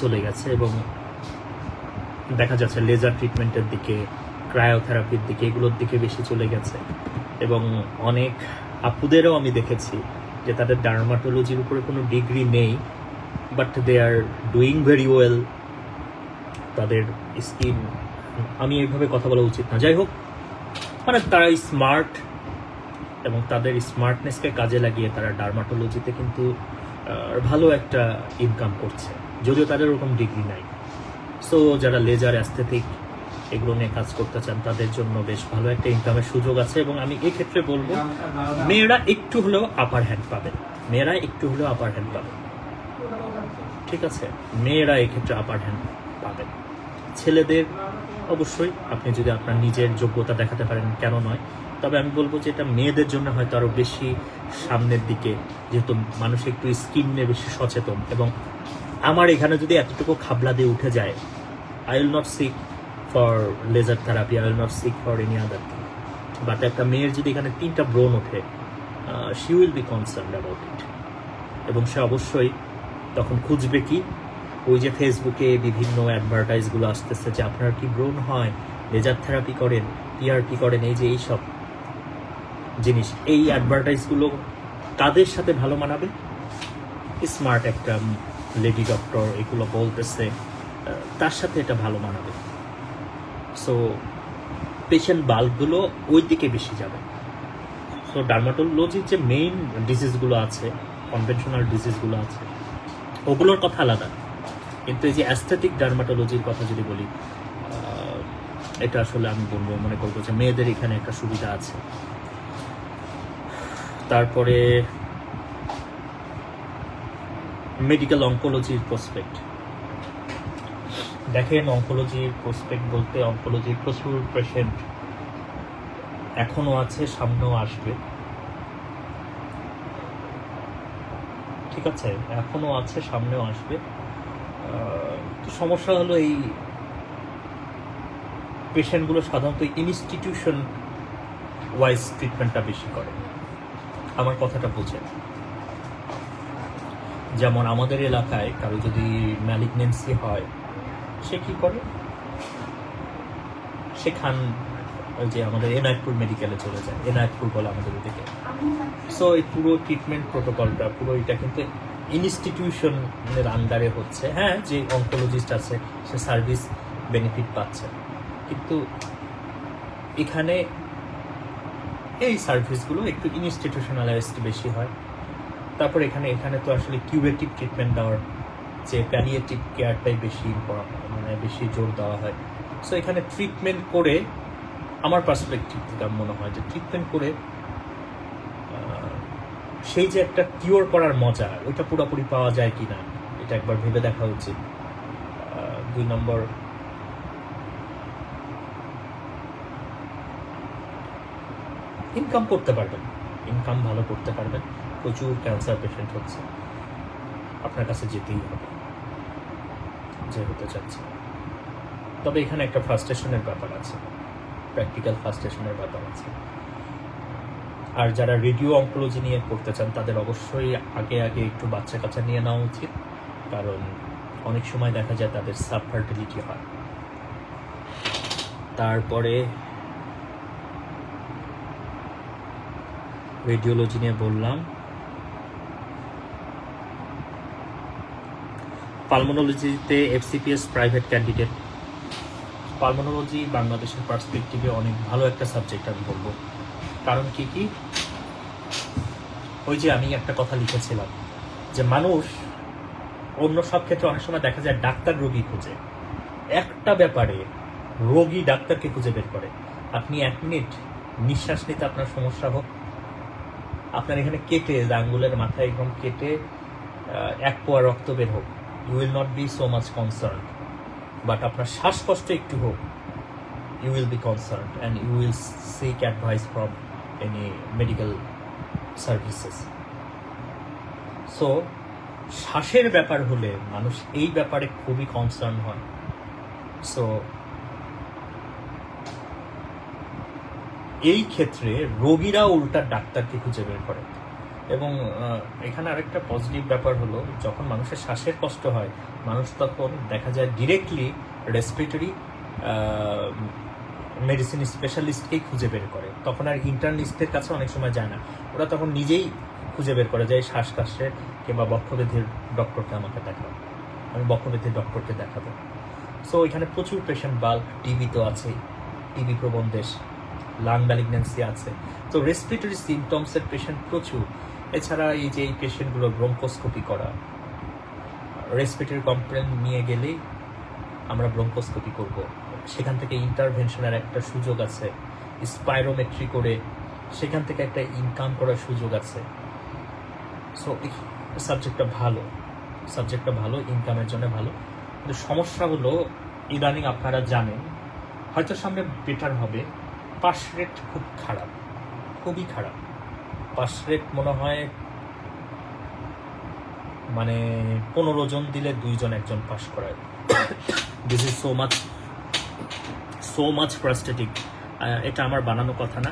A: চলে গেছে, এবং দেখা যাচ্ছে লেজার ট্রিটমেন্টের দিকে, ক্রায়োথেরাপির দিকে, এগুলোর দিকে বেশি চলে গেছে। এবং অনেক আপুদেরও আমি দেখেছি যে তাদের ডার্মাটোলজির উপরে কোনো ডিগ্রি নেই, but they are doing very well. তাদের স্কিন, আমি এইভাবে কথা বলা উচিত না, যাই হোক, মানে তারা স্মার্ট এবং তাদের স্মার্টনেসকে কাজে লাগিয়ে তারা ডার্মাটোলজিতে কিন্তু ভালো একটা ইনকাম করছে, যদিও তাদের ওরকম ডিগ্রি নাই। সো যারা লেজার, অ্যাস্থেটিক এগুলো নিয়ে কাজ করতে চান তাদের জন্য বেশ ভালো একটা ইনকামের সুযোগ আছে। এবং আমি এই ক্ষেত্রে বলবো মেয়েরা একটু হলেও আপার হ্যান্ড পাবেন, ঠিক আছে, মেয়েরা এক্ষেত্রে আপার হ্যান্ড পাবেন। ছেলেদের অবশ্যই আপনি যদি আপনার নিজের যোগ্যতা দেখাতে পারেন, কেন নয়, তবে আমি বলবো যে এটা মেয়েদের জন্য হয়তো আরও বেশি সামনের দিকে, যেহেতু মানুষ একটু স্কিন নিয়ে বেশি সচেতন। এবং আমার এখানে যদি এতটুকু খাবলা দিয়ে উঠে যায়, I will not seek for laser therapy, I will not seek for any other thing. But একটা মেয়ের যদি এখানে 3টা ব্রণ ওঠে, she will be concern about it. এবং সে অবশ্যই তখন খুঁজবে কি, ওই যে ফেসবুকে বিভিন্ন অ্যাডভার্টাইজগুলো আসতেছে যে আপনার কি ব্রণ হয়, লেজার থেরাপি করেন, পিআরপি করেন, এই যে এইসব জিনিস, এই অ্যাডভার্টাইজগুলো কাদের সাথে ভালো মানাবে? স্মার্ট একটা লেডি ডক্টর এগুলো বলতেছে, তার সাথে এটা ভালো মানাবে। সো পেশেন্ট বাল্কগুলো ওই দিকে বেশি যাবে। সো ডার্মাটোলজির যে মেইন ডিজিজগুলো আছে, কনভেনশনাল ডিজিজগুলো আছে, ওগুলোর কথা আলাদা, কিন্তু এই যে অ্যাস্থেটিক ডার্মাটোলজির কথা যদি বলি, এটা আসলে আমি মনে করবো যে মেয়েদের এখানে একটা সুবিধা আছে। তারপরে মেডিকেল অঙ্কোলজির প্রসপেক্ট দেখেন, অঙ্কোলজির প্রসপেক্ট বলতে অঙ্কোলজির প্রচুর পেশেন্ট এখনো আছে, সামনেও আসবে, ঠিক আছে, এখনো আছে, সামনেও আসবে। তো সমস্যা হলো এই পেশেন্টগুলো সাধারণত ইনস্টিটিউশন ওয়াইজ ট্রিটমেন্টটা বেশি করে। আমার কথাটা বোঝেন, যেমন আমাদের এলাকায় কারো যদি ম্যালিগনেন্সি হয়, সে কি করে, সেখান ওই যে আমাদের এনায়েতপুর মেডিকেলে চলে যায়, এনায়েতপুর বলে আমাদের ওদিকে। সো এই পুরো ট্রিটমেন্ট প্রোটোকলটা পুরো এটা কিন্তু ইনস্টিটিউশনের আন্ডারে হচ্ছে। হ্যাঁ, যে অঙ্কোলজিস্ট আছে সে সার্ভিস বেনিফিট পাচ্ছে, কিন্তু এখানে এই সার্ভিসগুলো একটু ইনস্টিটিউশনালাইজড বেশি হয়। তারপর এখানে তো আসলে কিউরেটিভ ট্রিটমেন্ট দেওয়ার যে প্যালিয়েটিভ কেয়ারটাই বেশি বেশি জোর দেওয়া হয়। সো এখানে ট্রিটমেন্ট করে, আমার পার্সপেক্টিভ থেকে মনে হয় যে ট্রিটমেন্ট করে সেই যে একটা কিওর করার মজা, ওইটা পুরোপুরি পাওয়া যায় কি না, এটা একবার ভেবে দেখা উচিত। 2 নম্বর, ইনকাম করতে পারবেন, ইনকাম ভালো করতে পারবেন। প্রচুর ক্যান্সার পেশেন্ট হচ্ছে, আপনার কাছে যেতেই হবে যে হতে চাচ্ছে। তবে এখানে একটা ফ্রাস্ট্রেশনের ব্যাপার আছে, প্র্যাকটিক্যাল ফ্রাস্ট্রেশনের ব্যাপার আছে। আর যারা রেডিও অঙ্কোলজি নিয়ে করতে চান তাদের অবশ্যই আগে একটু বাচ্চা কাচ্চা নিয়ে নেওয়া উচিত, কারণ অনেক সময় দেখা যায় তাদের সাবফার্টিলিটি হয়। তারপরে রেডিওলজি নিয়ে বললাম। পালমোনোলজিতে এফসিপিএস প্রাইভেট ক্যান্ডিডেট, পালমোনোলজি বাংলাদেশের পার্সপেক্টিভে অনেক ভালো একটা সাবজেক্ট আমি বলবো। কারণ কি ওই যে আমি একটা কথা লিখেছিলাম যে মানুষ অন্য সব ক্ষেত্রে অনেক সময় দেখা যায় ডাক্তার রোগী খুঁজে, একটা ব্যাপারে রোগী ডাক্তারকে খুঁজে বের করে। আপনি 1 মিনিট নিঃশ্বাস নিতে আপনার সমস্যা হোক, আপনার এখানে কেটে আঙ্গুলের মাথায় একদম কেটে 1 পোয়া রক্ত বের হোক, you will not be so much concern. But আপনার শ্বাসকষ্ট একটু হোক, you will be concerned and you will seek advice from any medical services. So শ্বাসের ব্যাপার হলে মানুষ এই ব্যাপারে খুবই কনসার্ন হয়। সো এই ক্ষেত্রে রোগীরা উল্টা ডাক্তারকে খুঁজে বের করে। এবং এখানে আরেকটা পজিটিভ ব্যাপার হলো, যখন মানুষের শ্বাসের কষ্ট হয় মানুষ তখন দেখা যায় ডিরেক্টলি রেসপিরেটরি মেডিসিন স্পেশালিস্টকেই খুঁজে বের করে, তখন আর ইন্টার্নিস্টের কাছে অনেক সময় যায় না, ওরা তখন নিজেই খুঁজে বের করে যে শ্বাসকাশের কিংবা বক্ষব্যাধির ডক্টরকে আমাকে দেখাবো, আমি বক্ষব্যাধির ডক্টরকে দেখাবো। সো এখানে প্রচুর পেশেন্ট, বাল্ক টিবি তো আছে, টিবি প্রবণ দেশ, লাং ম্যালিগন্যান্সি আছে, তো রেসপিরেটরি সিমটমসের পেশেন্ট প্রচুর। এছাড়া এই যে এই পেশেন্টগুলো ব্রঙ্কোস্কোপি করা, রেসপিরেটরি কমপ্লেন নিয়ে গেলেই আমরা ব্রঙ্কোস্কোপি করব, সেখান থেকে ইন্টারভেনশনের একটা সুযোগ আছে, স্পাইরোমেট্রি করে সেখান থেকে একটা ইনকাম করার সুযোগ আছে। সো এই সাবজেক্টটা ভালো, ইনকামের জন্য ভালো। কিন্তু সমস্যা হলো ইদানিং আপনারা জানেন, হয়তো সামনে বেটার হবে, পাস রেট খুব খারাপ, খুবই খারাপ। পাস রেট মনে হয় মানে 15 জন দিলে 2 জন 1 জন পাস করায়। This is so much frustrating. এটা আমার বানানো কথা না,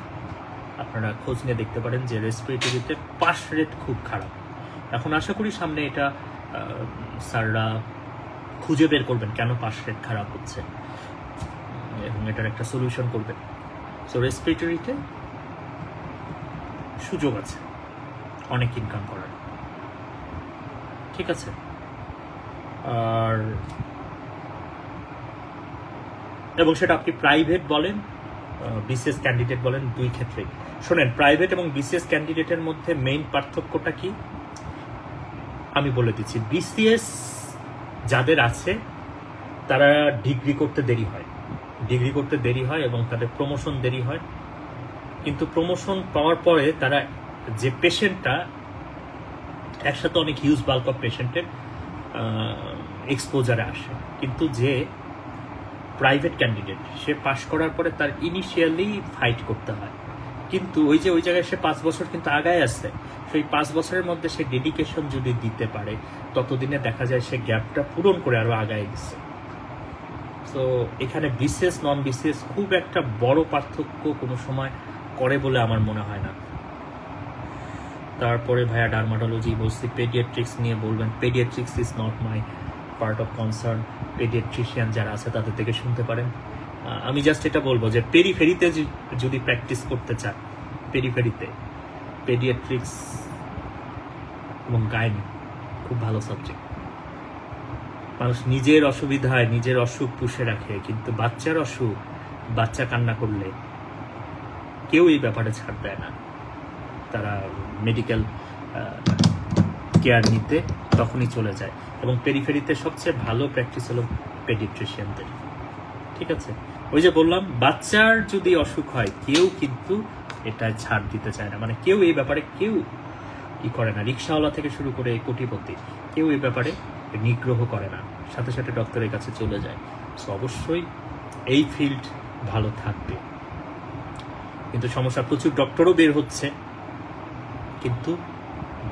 A: আপনারা খোঁজ নিয়ে দেখতে পারেন যে রেসপিরেটরিতে পাস রেট খুব খারাপ। এখন আশা করি সামনে এটা স্যাররা খুঁজে বের করবেন কেন পাস রেট খারাপ হচ্ছে এবং এটার একটা সলিউশন করবেন। সো রেসপিরেটরিতে সুযোগ আছে অনেক ইনকাম করার, ঠিক আছে। আর এবং সেটা আপনি প্রাইভেট বলেন, বিসিএস ক্যান্ডিডেট বলেন, দুই ক্ষেত্রেই। শোনেন, প্রাইভেট এবং বিসিএস ক্যান্ডিডেটের মধ্যে মেইন পার্থক্যটা কি আমি বলে দিচ্ছি। বিসিএস যাদের আছে তারা ডিগ্রি করতে দেরি হয় এবং তাদের প্রমোশন দেরি হয়, কিন্তু প্রমোশন পাওয়ার পরে তারা যে পেশেন্টটা একসাথে অনেক হিউজ বাল্ক অফ পেশেন্টের এক্সপোজারে আসে, কিন্তু যে প্রাইভেট ক্যান্ডিডেট সে পাশ করার পরে তার ইনিশিয়ালি ফাইট করতে হয়, কিন্তু ওই জায়গায় সে 5 বছর কিন্তু আগায় আসছে। সেই 5 বছরের মধ্যে সে ডেডিকেশন যদি দিতে পারে ততদিনে দেখা যায় সে গ্যাপটা পূরণ করে আরো আগায় গেছে। তো এখানে বিসিএস নন বিসিএস খুব একটা বড় পার্থক্য কোনো সময় করে বলে আমার মনে হয় না। তারপরে ভাইয়া ডার্মাটোলজি বলছি, পেডিয়াট্রিক্স নিয়ে বলবেন, paediatrics is not my part of concern. Paediatrician যারা আছে তাদের থেকে শুনতে পারেন। আমি জাস্ট এটা বলবো যে পেরিফেরিতে যদি প্র্যাকটিস করতে চান, পেরিফেরিতে পেডিয়াট্রিক্স এবং গাইনি খুব ভালো সাবজেক্ট। মানুষ নিজের অসুবিধায় নিজের অসুখ পুষে রাখে, কিন্তু বাচ্চার অসুখ, বাচ্চা কান্না করলে কেউ এই ব্যাপারে ছাড় দেয় না। তারা মেডিকেল কেয়ার নিতে তখনই চলে যায়, এবং পেরিফেরিতে সবচেয়ে ভালো প্র্যাকটিস হলো পেডিয়াট্রিশিয়ানদের, ঠিক আছে। ওই যে বললাম, বাচ্চার যদি অসুখ হয় কেউ কিন্তু এটা ছাড় দিতে চায় না, মানে কেউ এই ব্যাপারে কেউ করে না। রিক্সাওয়ালা থেকে শুরু করে কোটিপতি কেউ এই ব্যাপারে নিগ্রহ করে না, সাথে সাথে ডক্টরের কাছে চলে যায়। সো অবশ্যই এই ফিল্ড ভালো থাকবে, কিন্তু সমস্যা প্রচুর ডক্টরও বের হচ্ছে, কিন্তু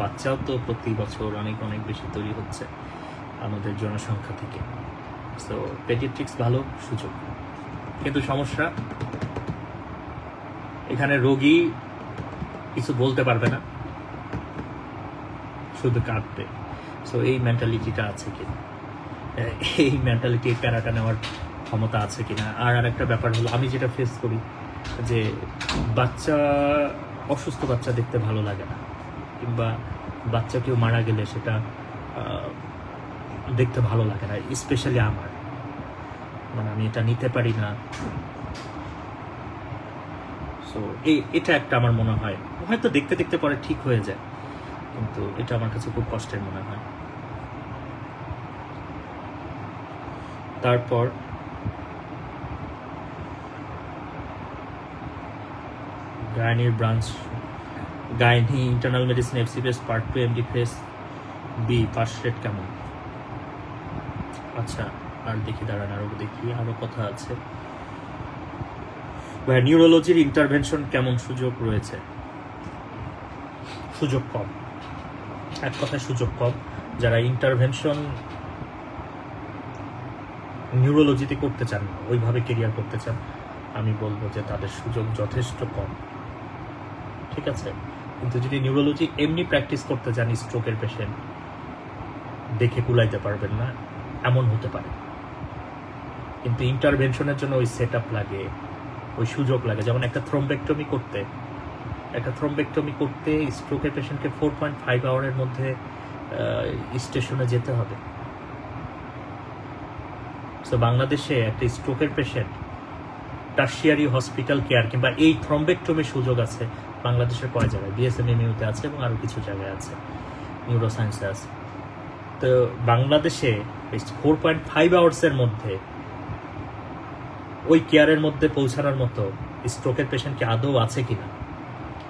A: বাচ্চাও তো প্রতি বছর অনেক অনেক বেশি তৈরি হচ্ছে আমাদের জনসংখ্যা থেকে। সো পেডিয়াট্রিক্স ভালো সুযোগ, কিন্তু সমস্যা এখানে রোগী কিছু বলতে পারবে না, শুধু কাঁদবে। সো এই মেন্টালিটিটা আছে কিনা, এই মেন্টালিটি প্যারাটা নেওয়ার ক্ষমতা আছে কিনা। আর একটা ব্যাপার হলো, আমি যেটা ফেস করি যে বাচ্চা, অসুস্থ বাচ্চা দেখতে ভালো লাগে না, কিংবা বাচ্চা কেউ মারা গেলে সেটা দেখতে ভালো লাগে না, স্পেশালি আমার, মানে আমি এটা নিতে পারি না। সো এটা একটা আমার মনে হয়, হয়তো দেখতে দেখতে পরে ঠিক হয়ে যায়, কিন্তু এটা আমার কাছে খুব কষ্টের মনে হয়। তারপর গাইনির branch, gynae internal medicine FCPS part 2 MD phase B pass rate কেমন? আচ্ছা, আর দেখি, দাঁড়ান আরো দেখি, আরো কথা আছে। নিউরোলজির ইন্টারভেনশন কেমন সুযোগ রয়েছে? সুযোগ কম, এক কথায় সুযোগ কম। যারা ইন্টারভেনশন নিউরোলজিতে করতে চান না, ওইভাবে কেরিয়ার করতে চান, আমি বলবো যে তাদের সুযোগ যথেষ্ট কম, ঠিক আছে? কিন্তু যদি নিউরোলজি এমনি প্র্যাকটিস করতে চান, স্ট্রোকের পেশেন্ট দেখে কুলাইতে পারবেন না, এমন হতে পারে। কিন্তু ইন্টারভেনশনের জন্য ওই সেট আপ লাগে, ওই সুযোগ লাগে। যেমন একটা থ্রম্বেক্টমি করতে স্ট্রোকের পেশেন্টকে 4.5 আওয়ারের মধ্যে স্টেশনে যেতে হবে। তো বাংলাদেশে একটা স্ট্রোকের পেশেন্ট টার্সিয়ারি হসপিটাল কেয়ার কিংবা এই থ্রম্বেক্টমির সুযোগ আছে বাংলাদেশের কয় জায়গায়? বিএসএমএমইউতে আছে এবং আরও কিছু জায়গায় আছে, নিউরোসায়েন্সে আছে। তো বাংলাদেশে 4.5 আওয়ার্সের মধ্যে ওই কেয়ারের মধ্যে পৌঁছানোর মতো স্ট্রোকের পেশেন্ট কি আদৌ আছে কিনা,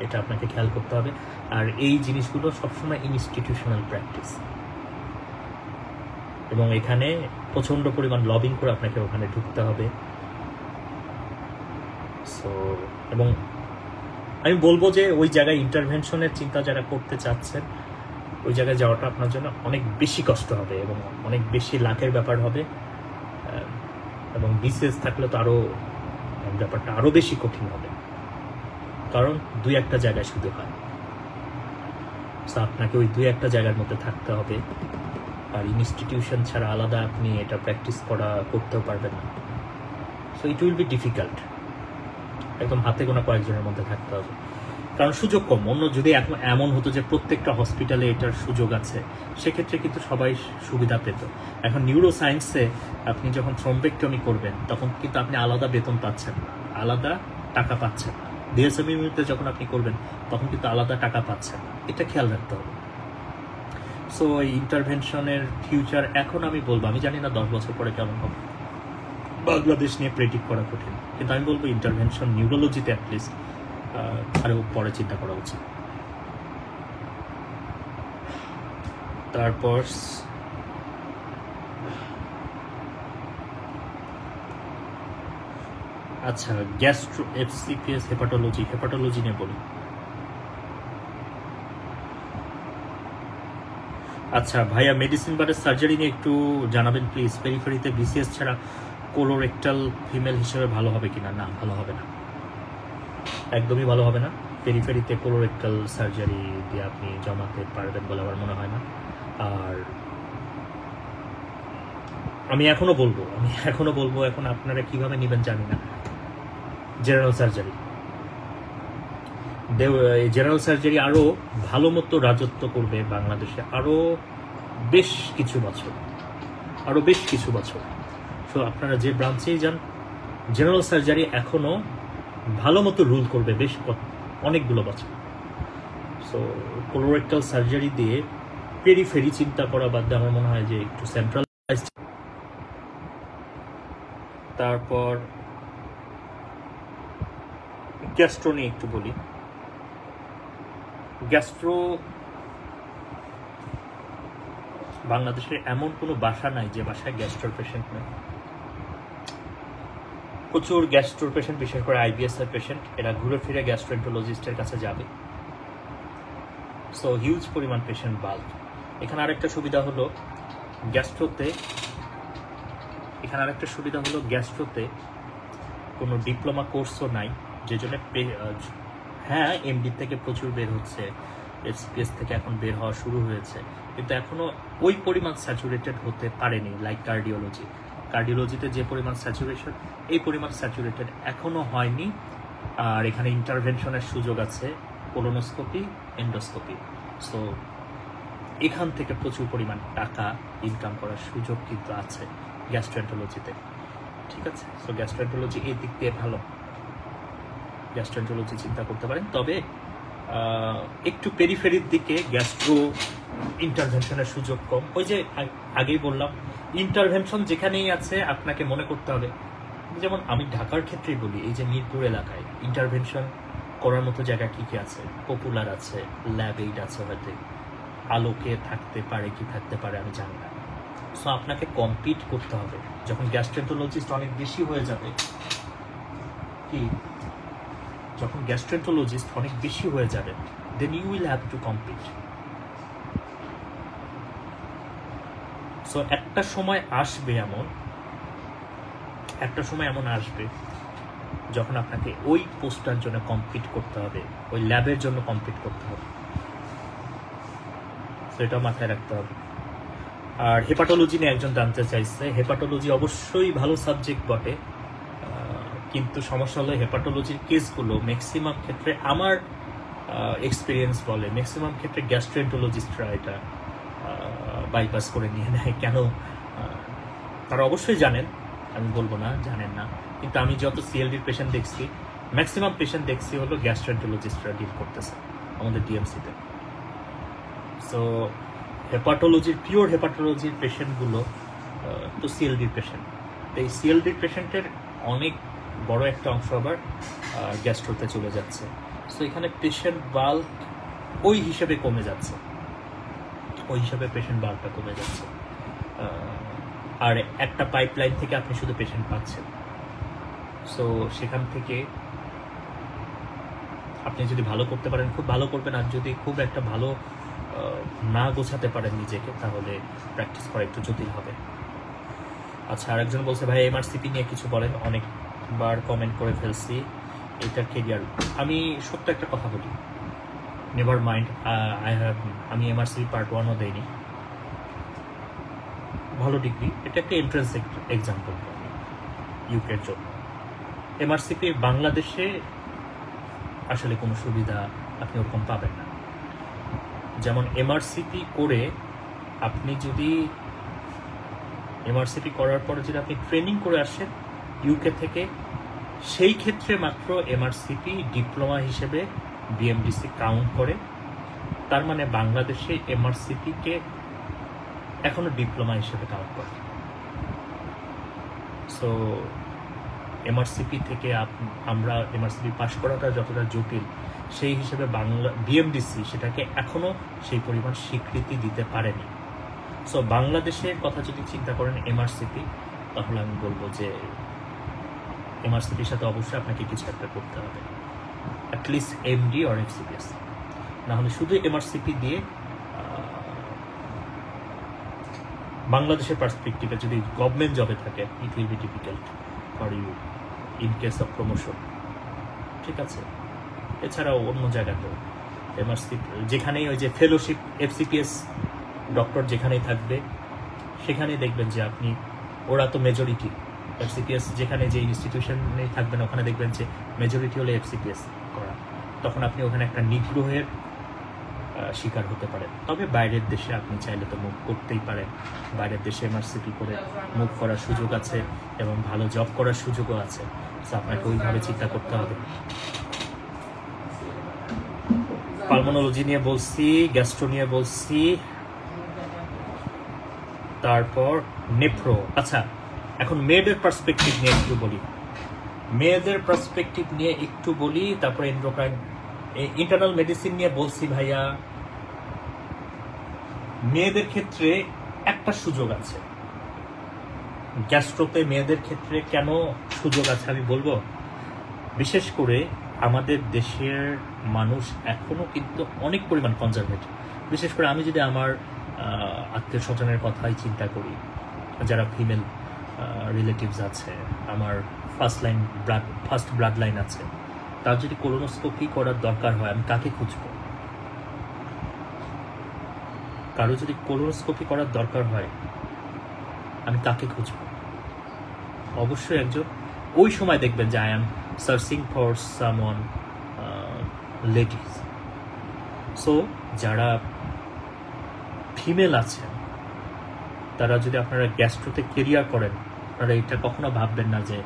A: এটা আপনাকে খেয়াল করতে হবে। আর এই জিনিসগুলো সবসময় ইনস্টিটিউশনাল প্র্যাকটিস, এবং এখানে প্রচণ্ড পরিমাণ লবিং করে আপনাকে ওখানে ঢুকতে হবে। সো এবং আমি বলবো যে ওই জায়গায় ইন্টারভেনশনের চিন্তা যারা করতে চাচ্ছেন, ওই জায়গায় যাওয়াটা আপনার জন্য অনেক বেশি কষ্ট হবে এবং অনেক বেশি লাখের ব্যাপার হবে, এবং বিসিএস থাকলে তো আরও ব্যাপারটা আরও বেশি কঠিন হবে, কারণ 2-1টা জায়গায় শুধু হয়। সো আপনাকে ওই 2-1টা জায়গার মধ্যে থাকতে হবে, আর ইনস্টিটিউশন ছাড়া আলাদা আপনি এটা প্র্যাকটিস করতেও পারবেন না। So it will be difficult, একদম হাতে গোনা কয়েকজনের মধ্যে থাকতে হবে, কারণ সুযোগ কম। অন্য যদি এখন এমন হতো যে প্রত্যেকটা হসপিটালে এটার সুযোগ আছে, সেক্ষেত্রে কিন্তু সবাই সুবিধা পেত। এখন নিউরো সায়েন্সে আপনি যখন থ্রম্বেক্টমি করবেন তখন কিন্তু আপনি আলাদা বেতন পাচ্ছেন না, আলাদা টাকা পাচ্ছেন না। বিএসএমইউতে যখন আপনি করবেন তখন কিন্তু আলাদা টাকা পাচ্ছেন না, এটা খেয়াল রাখতে হবে। সো এই ইন্টারভেনশনের ফিউচার এখন আমি বলবো, আমি জানি না 10 বছর পরে কেমন হবে, বাংলাদেশ নিয়ে প্রেডিক্ট করা কঠিন, কিন্তু আমি বলবো ইন্টারভেনশন নিউরোলজিতে অ্যাটলিস্ট আরও পরে চিন্তা করা উচিত। তারপর আচ্ছা, গ্যাস্ট্রো এফসিপিএস হেপাটোলজি নিয়ে বলি। আচ্ছা ভাইয়া, মেডিসিন বারের সার্জারি নিয়ে একটু জানাবেন প্লিজ। পেরিফেরিতে বিসিএস ছাড়া কোলোরেক্টাল ফিমেল হিসেবে ভালো হবে কিনা? না, ভালো হবে না, একদমই ভালো হবে না। পেরিফেরিতে কোলোরেক্টাল সার্জারি দিয়ে আপনি জমাতে পারবেন বলে আমার মনে হয় না। আর আমি এখনো বলবো এখন আপনারা কিভাবে নেবেন জানি না, জেনারেল সার্জারি আরো ভালো মতো রাজত্ব করবে বাংলাদেশে আরো বেশ কিছু বছর। তো আপনারা যে ব্রাঞ্চেই যান, জেনারেল সার্জারি এখনো ভালো মতো রুল করবে বেশ অনেকগুলো বছর। সো কোলোরেক্টাল সার্জারি দিয়ে পেরিফেরি চিন্তা করা বাদ দিয়ে আমার মনে হয় যে একটু সেন্ট্রালাইজড। তারপর গ্যাস্ট্রো নিয়ে একটু বলি। গ্যাস্ট্রো বাংলাদেশে এমন কোনো বাসা নাই যে বাসায় গ্যাস্ট্রোর পেশেন্ট নেই। প্রচুর গ্যাস্ট্রোর পেশেন্ট, বিশেষ করে আইবিএস এর পেশেন্ট, এরা ঘুরে ফিরে গ্যাস্ট্রোএন্টারোলজিস্টের কাছে যাবে। সো হিউজ পরিমাণ পেশেন্ট বাল্ক। এখানে আরেকটা সুবিধা হলো গ্যাস্ট্রোতে কোনো ডিপ্লোমা কোর্সও নাই, যে জন্য হ্যাঁ এমডি থেকে প্রচুর বের হচ্ছে, এফসিপিএস থেকে এখন বের হওয়া শুরু হয়েছে, কিন্তু এখনো ওই পরিমাণ স্যাচুরেটেড হতে পারেনি। লাইক কার্ডিওলজিতে যে পরিমাণ স্যাচুরেশন, এই পরিমাণ স্যাচুরেটেড এখনো হয়নি। আর এখানে ইন্টারভেনশনের সুযোগ আছে, কোলোনোস্কোপি, এন্ডোস্কোপি। সো এখান থেকে প্রচুর পরিমাণ টাকা ইনকাম করার সুযোগ কিন্তু আছে গ্যাস্ট্রোএন্টারোলজিতে, ঠিক আছে? সো গ্যাস্ট্রোএন্টারোলজি এই দিক দিয়ে ভালো, গ্যাস্ট্রোএন্টারোলজি চিন্তা করতে পারেন। তবে একটু পেরিফেরির দিকে গ্যাস্ট্রো ইন্টারভেনশনের সুযোগ কম। ওই যে আগেই বললাম, ইন্টারভেনশন যেখানেই আছে আপনাকে মনে করতে হবে, যেমন আমি ঢাকার ক্ষেত্রেই বলি, এই যে মিরপুর এলাকায় ইন্টারভেনশন করার মতো জায়গা কি কি আছে? পপুলার আছে, ল্যাব এইড আছে, হয়তো আলোকে থাকতে পারে আমি জানি না। সো আপনাকে কম্পিট করতে হবে। যখন গ্যাস্ট্রোএন্টারোলজিস্ট অনেক বেশি হয়ে যাবে, কি যখন গ্যাস্ট্রেন্টোলজিস্ট অনেক বেশি হয়ে যাবে, then you will have to compete. So একটা সময় এমন আসবে যখন আপনাকে ওই পোস্টটার জন্য কম্পিট করতে হবে, ওই ল্যাবের জন্য কম্পিট করতে হবে। সেটাও মাথায় রাখতে হবে। আর হেপাটোলজি নিয়ে একজন জানতে চাইছে, হেপাটোলজি অবশ্যই ভালো সাবজেক্ট বটে, কিন্তু সমস্যা হলো হেপাটোলজির কেসগুলো ম্যাক্সিমাম ক্ষেত্রে, আমার এক্সপিরিয়েন্স বলে ম্যাক্সিমাম ক্ষেত্রে গ্যাস্ট্রেন্টোলজিস্টরা এটা বাইপাস করে নিয়ে নেয়। কেন? তারা অবশ্যই জানেন, আমি বলবো না জানেন না, কিন্তু আমি যত সিএলডির পেশেন্ট দেখছি, ম্যাক্সিমাম পেশেন্ট দেখছি হলো গ্যাস্ট্রেন্টোলজিস্টরা ডিল করতেছে আমাদের ডিএমসিতে। সো হেপাটোলজির, পিওর হেপাটোলজির পেশেন্টগুলো তো সিএলডির পেশেন্ট, এই সিএলডির পেশেন্টের অনেক বড় একটা অংশ আবার গ্যাস্ট্রোতে চলে যাচ্ছে। সো এখানে পেশেন্ট বাল্ক ওই হিসেবে কমে যাচ্ছে, ওই হিসাবে পেশেন্ট বাল্কটা কমে যাচ্ছে। আর একটা পাইপলাইন থেকে আপনি শুধু পেশেন্ট পাচ্ছেন। সো সেখান থেকে আপনি যদি ভালো করতে পারেন খুব ভালো করবেন, আর যদি খুব একটা ভালো না গোছাতে পারেন নিজেকে, তাহলে প্র্যাকটিস করা একটু জটিল হবে। আচ্ছা, আরেকজন বলছে ভাই এমআরসিপি নিয়ে কিছু বলেন, অনেকবার কমেন্ট করে ফেলছি, এটা কেরিয়ার। আমি সত্য একটা কথা বলি, নেভার মাইন্ড, আমি এমআরসিপি পার্ট 1ও দেইনি, ভালো ডিগ্রি, এটা একটা এন্ট্রান্স এক্সাম করবো ইউকের জন্য। এমআরসিপি বাংলাদেশে আসলে কোনো সুবিধা আপনি ওরকম পাবেন না। যেমন এমআরসিপি করে আপনি যদি এমআরসিপি করার পরে যদি আপনি ট্রেনিং করে আসেন ইউকে থেকে, সেই ক্ষেত্রে মাত্র এমআরসিপি ডিপ্লোমা হিসেবে বিএমডিসি কাউন্ট করে। তার মানে বাংলাদেশে এমআরসিপিকে এখনো ডিপ্লোমা হিসেবে কাউন্ট করে। সো এমআরসিপি থেকে আমরা এমআরসিপি পাশ করাটা যতটা জটিল, সেই হিসেবে বাংলা বিএমডিসি সেটাকে এখনো সেই পরিমাণ স্বীকৃতি দিতে পারেনি। সো বাংলাদেশের কথা যদি চিন্তা করেন এমআরসিপি, তাহলে আমি বলবো যে এমআরসিপির সাথে অবশ্যই আপনাকে কিছু একটা করতে হবে, অ্যাটলিস্ট এমডি অর এফসিপিএস। নাহলে শুধু এমআরসিপি দিয়ে বাংলাদেশের পার্সপেক্টিভে যদি গভর্নমেন্ট জবে থাকে, it will be difficult for you in case of promotion. ঠিক আছে, এছাড়াও অন্য জায়গাতেও এমআরসিপি, যেখানেই ওই যে ফেলোশিপ এফসিপিএস ডক্টর যেখানেই থাকবে, সেখানেই দেখবেন যে আপনি, ওরা তো মেজরিটি এফসিপিএস, যেখানে যে ইনস্টিটিউশনে থাকবেন ওখানে দেখবেন যে মেজরিটি হলে এফসিপিএস করা, তখন আপনি ওখানে একটা নিগ্রহের শিকার হতে পারেন। তবে বাইরের দেশে আপনি চাইলে তো মুভ করতেই পারেন, বাইরের দেশে এমআরসিপি করে মুভ করার সুযোগ আছে এবং ভালো জব করার সুযোগও আছে। তো আপনাকে ওইভাবে চিন্তা করতে হবে। পালমোনোলজি নিয়ে বলছি, গ্যাস্ট্রো নিয়ে বলছি, তারপর নেফ্রো। আচ্ছা, এখন মেয়েদের পার্সপেক্টিভ নিয়ে একটু বলি, তারপর এন্ডোক্রাইন, ইন্টারনাল মেডিসিন নিয়ে বলছি। ভাইয়া, মেয়েদের ক্ষেত্রে একটা সুযোগ আছে গ্যাস্ট্রোতে, মেয়েদের ক্ষেত্রে কেন সুযোগ আছে আমি বলবো। বিশেষ করে আমাদের দেশের মানুষ এখনো কিন্তু অনেক পরিমাণ কনজারভেটিভ। বিশেষ করে আমি যদি আমার আত্মীয় স্বজনের কথাই চিন্তা করি, যারা ফিমেল রিলেটিভস আছে, আমার ফার্স্ট ব্লাড লাইন আছে, তার যদি কোলোনোস্কোপি করার দরকার হয়, আমি কাকে খুঁজব? কারো যদি কোলোনোস্কোপি করার দরকার হয়, আমি কাকে খুঁজব? অবশ্যই একজন, ওই সময় দেখবেন যে I am searching for someone ladies. So যারা ফিমেল আছেন, তারা যদি আপনারা গ্যাস্ট্রোতে কেরিয়ার করেন, আপনারা এটা কখনো ভাববেন না যে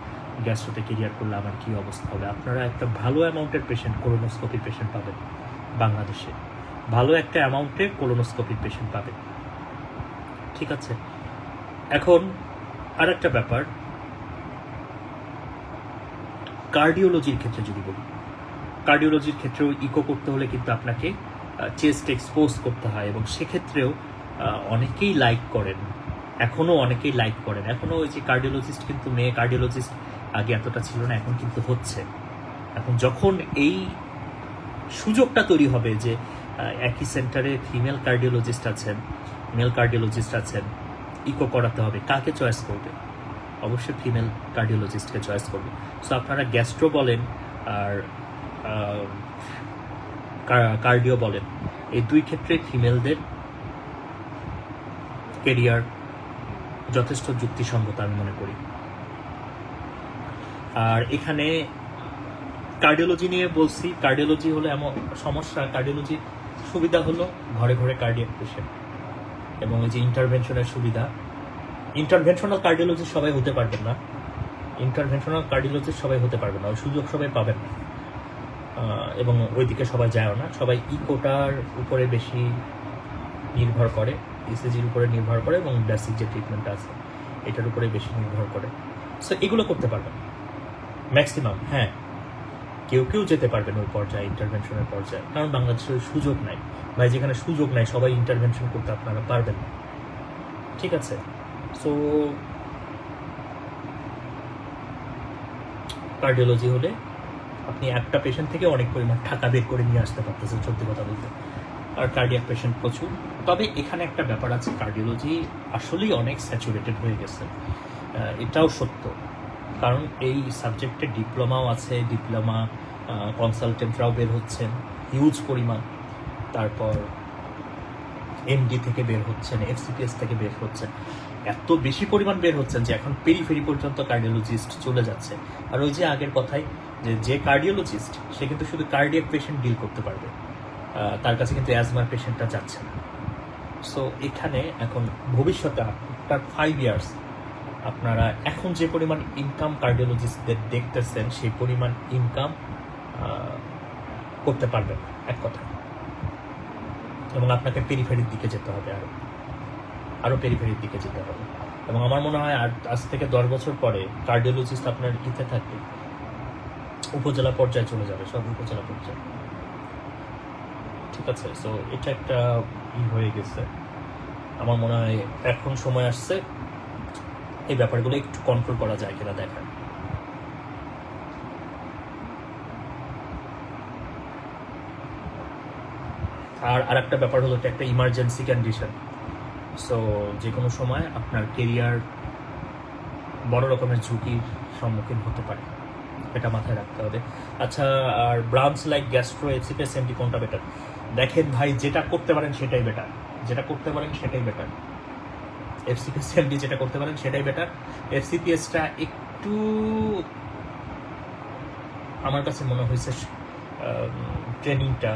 A: গ্যাস্ট্রোতে কেরিয়ার করলে আমার কী অবস্থা হবে। আপনারা একটা ভালো অ্যামাউন্টের পেশেন্ট, কোলোনোস্কোপি পেশেন্ট পাবেন বাংলাদেশে, ভালো একটা অ্যামাউন্টের কোলোনোস্কোপির পেশেন্ট পাবেন। ঠিক আছে, এখন আর একটা ব্যাপার, কার্ডিওলজির ক্ষেত্রে যদি বলি, কার্ডিওলজির ক্ষেত্রেও ইকো করতে হলে কিন্তু আপনাকে চেস্ট এক্সপোজ করতে হয়, এবং সেক্ষেত্রেও অনেকেই লাইক করেন, এখনও অনেকেই লাইক করেন। এখনও ওই যে কার্ডিওলজিস্ট, কিন্তু মেয়ে কার্ডিওলজিস্ট আগে এতটা ছিল না, এখন কিন্তু হচ্ছে। এখন যখন এই সুযোগটা তৈরি হবে যে একই সেন্টারে ফিমেল কার্ডিওলজিস্ট আছেন, মেল কার্ডিওলজিস্ট আছেন, ইকো করাতে হবে, কাকে চয়েস করবে? অবশ্যই ফিমেল কার্ডিওলজিস্টকে চয়েস করবে। সো আপনারা গ্যাস্ট্রো বলেন আর কার্ডিও বলেন, এই দুই ক্ষেত্রে ফিমেলদের কেরিয়ার যথেষ্ট যুক্তিসঙ্গত আমি মনে করি। আর এখানে কার্ডিওলজি নিয়ে বলছি, কার্ডিওলজি হলো এমন সমস্যা, কার্ডিওলজি সুবিধা হলো ঘরে ঘরে কার্ডিয়াক পেশেন্ট এবং এই যে ইন্টারভেনশনের সুবিধা। ইন্টারভেনশনাল কার্ডিওলজি সবাই হতে পারবেন না, ইন্টারভেনশনাল কার্ডিওলজি সবাই হতে পারবে না, ওই সুযোগ সবাই পাবেন না এবং ওইদিকে সবাই যায়ও না। সবাই ইকোটার উপরে বেশি নির্ভর করে, ইসিজির উপরে নির্ভর করে এবং বেসিক যে ট্রিটমেন্ট আছে এটার উপরে বেশি নির্ভর করে। সো এগুলো করতে পারবেন ম্যাক্সিমাম। হ্যাঁ, কেউ কেউ যেতে পারবেন ওই পর্যায়ে, ইন্টারভেনশনের পর্যায়ে, কারণ বাংলাদেশের সুযোগ নাই ভাই। যেখানে সুযোগ নাই সবাই ইন্টারভেনশন করতে আপনারা পারবেন না, ঠিক আছে? সো কার্ডিওলজি হলে আপনি একটা পেশেন্ট থেকে অনেক পরিমাণ টাকা বের করে নিয়ে আসতে পারতেছেন, সত্যি কথা বলতে। আর কার্ডিয়াক পেশেন্ট প্রচুর। তবে এখানে একটা ব্যাপার আছে, কার্ডিওলজি আসলেই অনেক স্যাচুরেটেড হয়ে গেছে, এটাও সত্য। কারণ এই সাবজেক্টে ডিপ্লোমাও আছে, ডিপ্লোমা কনসালটেন্টরাও বের হচ্ছেন হিউজ পরিমাণ, তারপর এমডি থেকে বের হচ্ছেন, এফসিপিএস থেকে বের হচ্ছেন, এত বেশি পরিমাণ বের হচ্ছেন যে এখন পেরিফেরি পর্যন্ত কার্ডিওলজিস্ট চলে যাচ্ছে। আর ওই যে আগের কথাই, যে কার্ডিওলজিস্ট সে কিন্তু শুধু কার্ডিয়াক পেশেন্ট ডিল করতে পারবে, তার কাছে কিন্তু অ্যাজমার পেশেন্টটা যাচ্ছে না। সো এখানে এখন ভবিষ্যতে আপনার 5 ইয়ার্স আপনারা এখন যে পরিমাণ ইনকাম কার্ডিওলজিস্টদের দেখতেছেন সেই পরিমাণ ইনকাম করতে পারবেন এক কথা। এবং আপনাকে পেরিফেরির দিকে যেতে হবে, আরও পেরিফেরির দিকে যেতে হবে। এবং আমার মনে হয় আজ থেকে 10 বছর পরে কার্ডিওলজিস্ট আপনার ইতে থাকবে, উপজেলা পর্যায়ে চলে যাবে, সব উপজেলা পর্যায়ে, ঠিক আছে? সো এটা একটা হয়ে গেছে। আমার মনে হয় এখন সময় আসছে এই ব্যাপারগুলো একটু কন্ট্রোল করা যায় কিনা দেখার। আর একটা ব্যাপার হলো, এটা একটা ইমার্জেন্সি কন্ডিশন। সো যে কোনো সময় আপনার কেরিয়ার বড় রকমের ঝুঁকির সম্মুখীন হতে পারে, এটা মাথায় রাখতে হবে। আচ্ছা, আর branch like gastro, FCPS, MD কোনটা বেটার? দেখেন ভাই, যেটা করতে পারেন সেটাই বেটার, যেটা করতে পারেন সেটাই বেটার। এফসিপিএস এমডি যেটা করতে পারেন সেটাই বেটার। এফসিপিএসটা একটু আমার কাছে মনে হয়েছে ট্রেনিংটা,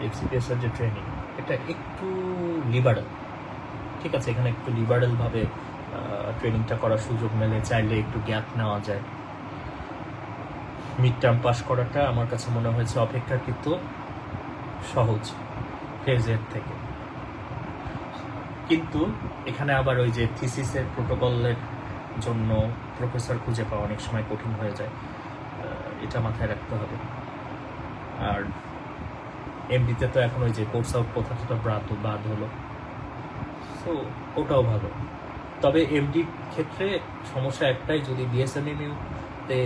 A: এফসিপিএস এর যে ট্রেনিং এটা একটু লিবারেল, ঠিক আছে? এখানে একটু লিবারেলভাবে ট্রেনিংটা করার সুযোগ মেলে, চাইলে একটু গ্যাপ নেওয়া যায়। মিড টার্ম পাস করাটা আমার কাছে মনে হয়েছে অপেক্ষাকৃত সহজ ফেজের থেকে। কিন্তু এখানে আবার ওই যে থিসিসের প্রোটোকলের জন্য প্রফেসর খুঁজে পাওয়া অনেক সময় কঠিন হয়ে যায়, এটা মাথায় রাখতে হবে। আর এমডিতে তো এখন ওই যে কোর্স আউট কথাটা বাদ হলো, সো ওটাও ভালো। তবে এমডির ক্ষেত্রে সমস্যা একটাই, যদি বিএসএমএমইউতে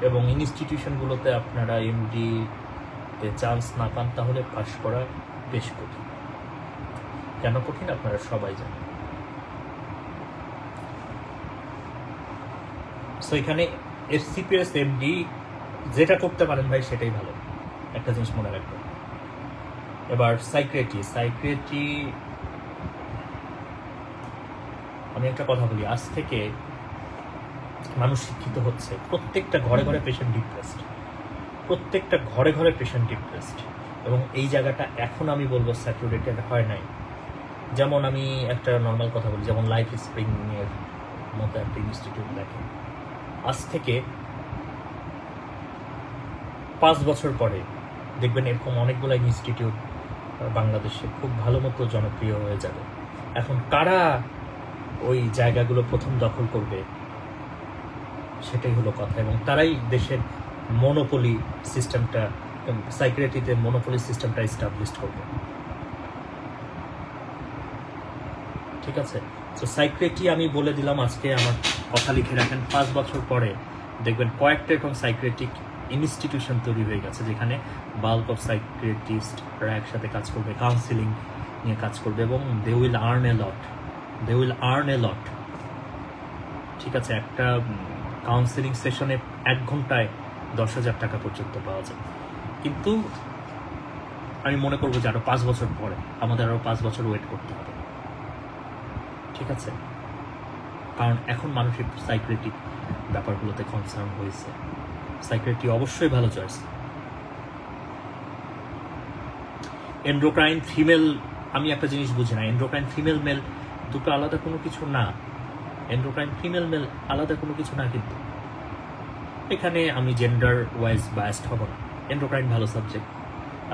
A: এবং ইনস্টিটিউশনগুলোতে আপনারা এমডিতে চান্স না পান তাহলে পাস করা বেশ কঠিন। কেন কঠিন আপনারা সবাই জানেন। সো এখানে এফসিপিএস এমডি যেটা করতে পারেন ভাই সেটাই ভালো, একটা জিনিস মনে রাখবেন। এবার সাইক্রেটি আমি একটা কথা বলি, আজ থেকে মানুষ শিক্ষিত হচ্ছে, প্রত্যেকটা ঘরে ঘরে পেশেন্ট ডিপ্রেসড, প্রত্যেকটা ঘরে ঘরে পেশেন্ট ডিপ্রেসড, এবং এই জায়গাটা এখন আমি বলবো স্যাচুরেটেড হয় নাই। যেমন আমি একটা নর্মাল কথা বলি, যেমন লাইফ স্প্রিং এর মতো একটা ইনস্টিটিউট দেখেন, আজ থেকে 5 বছর পরে দেখবেন এরকম অনেকগুলো ইনস্টিটিউট বাংলাদেশে খুব ভালো মতো জনপ্রিয় হয়ে যাবে। এখন কারা ওই জায়গাগুলো প্রথম দখল করবে সেটাই হলো কথা, এবং তারাই দেশের মনোপলি সিস্টেমটা, সাইক্রেটিতে মনোপলি সিস্টেমটা এস্টাবলিশ করবে, ঠিক আছে? তো সাইক্রেটি আমি বলে দিলাম, আজকে আমার কথা লিখে রাখেন, 5 বছর পরে দেখবেন কয়েকটা এরকম সাইকিয়াট্রিক ইনস্টিটিউশন তৈরি হয়ে গেছে যেখানে বাল্ক অফ সাইকিয়াট্রিস্টরা একসাথে কাজ করবে, কাউন্সিলিং নিয়ে কাজ করবে এবং দে উইল আর্ন এ লট। ঠিক আছে, একটা কাউন্সিলিং সেশনে 1 ঘন্টায় 10,000 টাকা পর্যন্ত পাওয়া যায়। কিন্তু আমি মনে করবো যে আরো 5 বছর পরে আমাদের আরো 5 বছর ওয়েট করতে হবে। ঠিক আছে, কারণ এখন মানসিক সাইকিয়াট্রিক ব্যাপারগুলোতে কনসার্ন হয়েছে। সাইকিয়াট্রি অবশ্যই ভালো চয়েস। এন্ডোক্রাইন ফিমেল, আমি একটা জিনিস বুঝি না, এন্ডোক্রাইন ফিমেল মেল দুটো আলাদা কোনো কিছু না। এন্ডোক্রাইন ফিমেল মেল আলাদা কোনো কিছু না, কিন্তু এখানে আমি জেন্ডার ওয়াইজ বায়াসড হব না। এন্ডোক্রাইন ভালো সাবজেক্ট,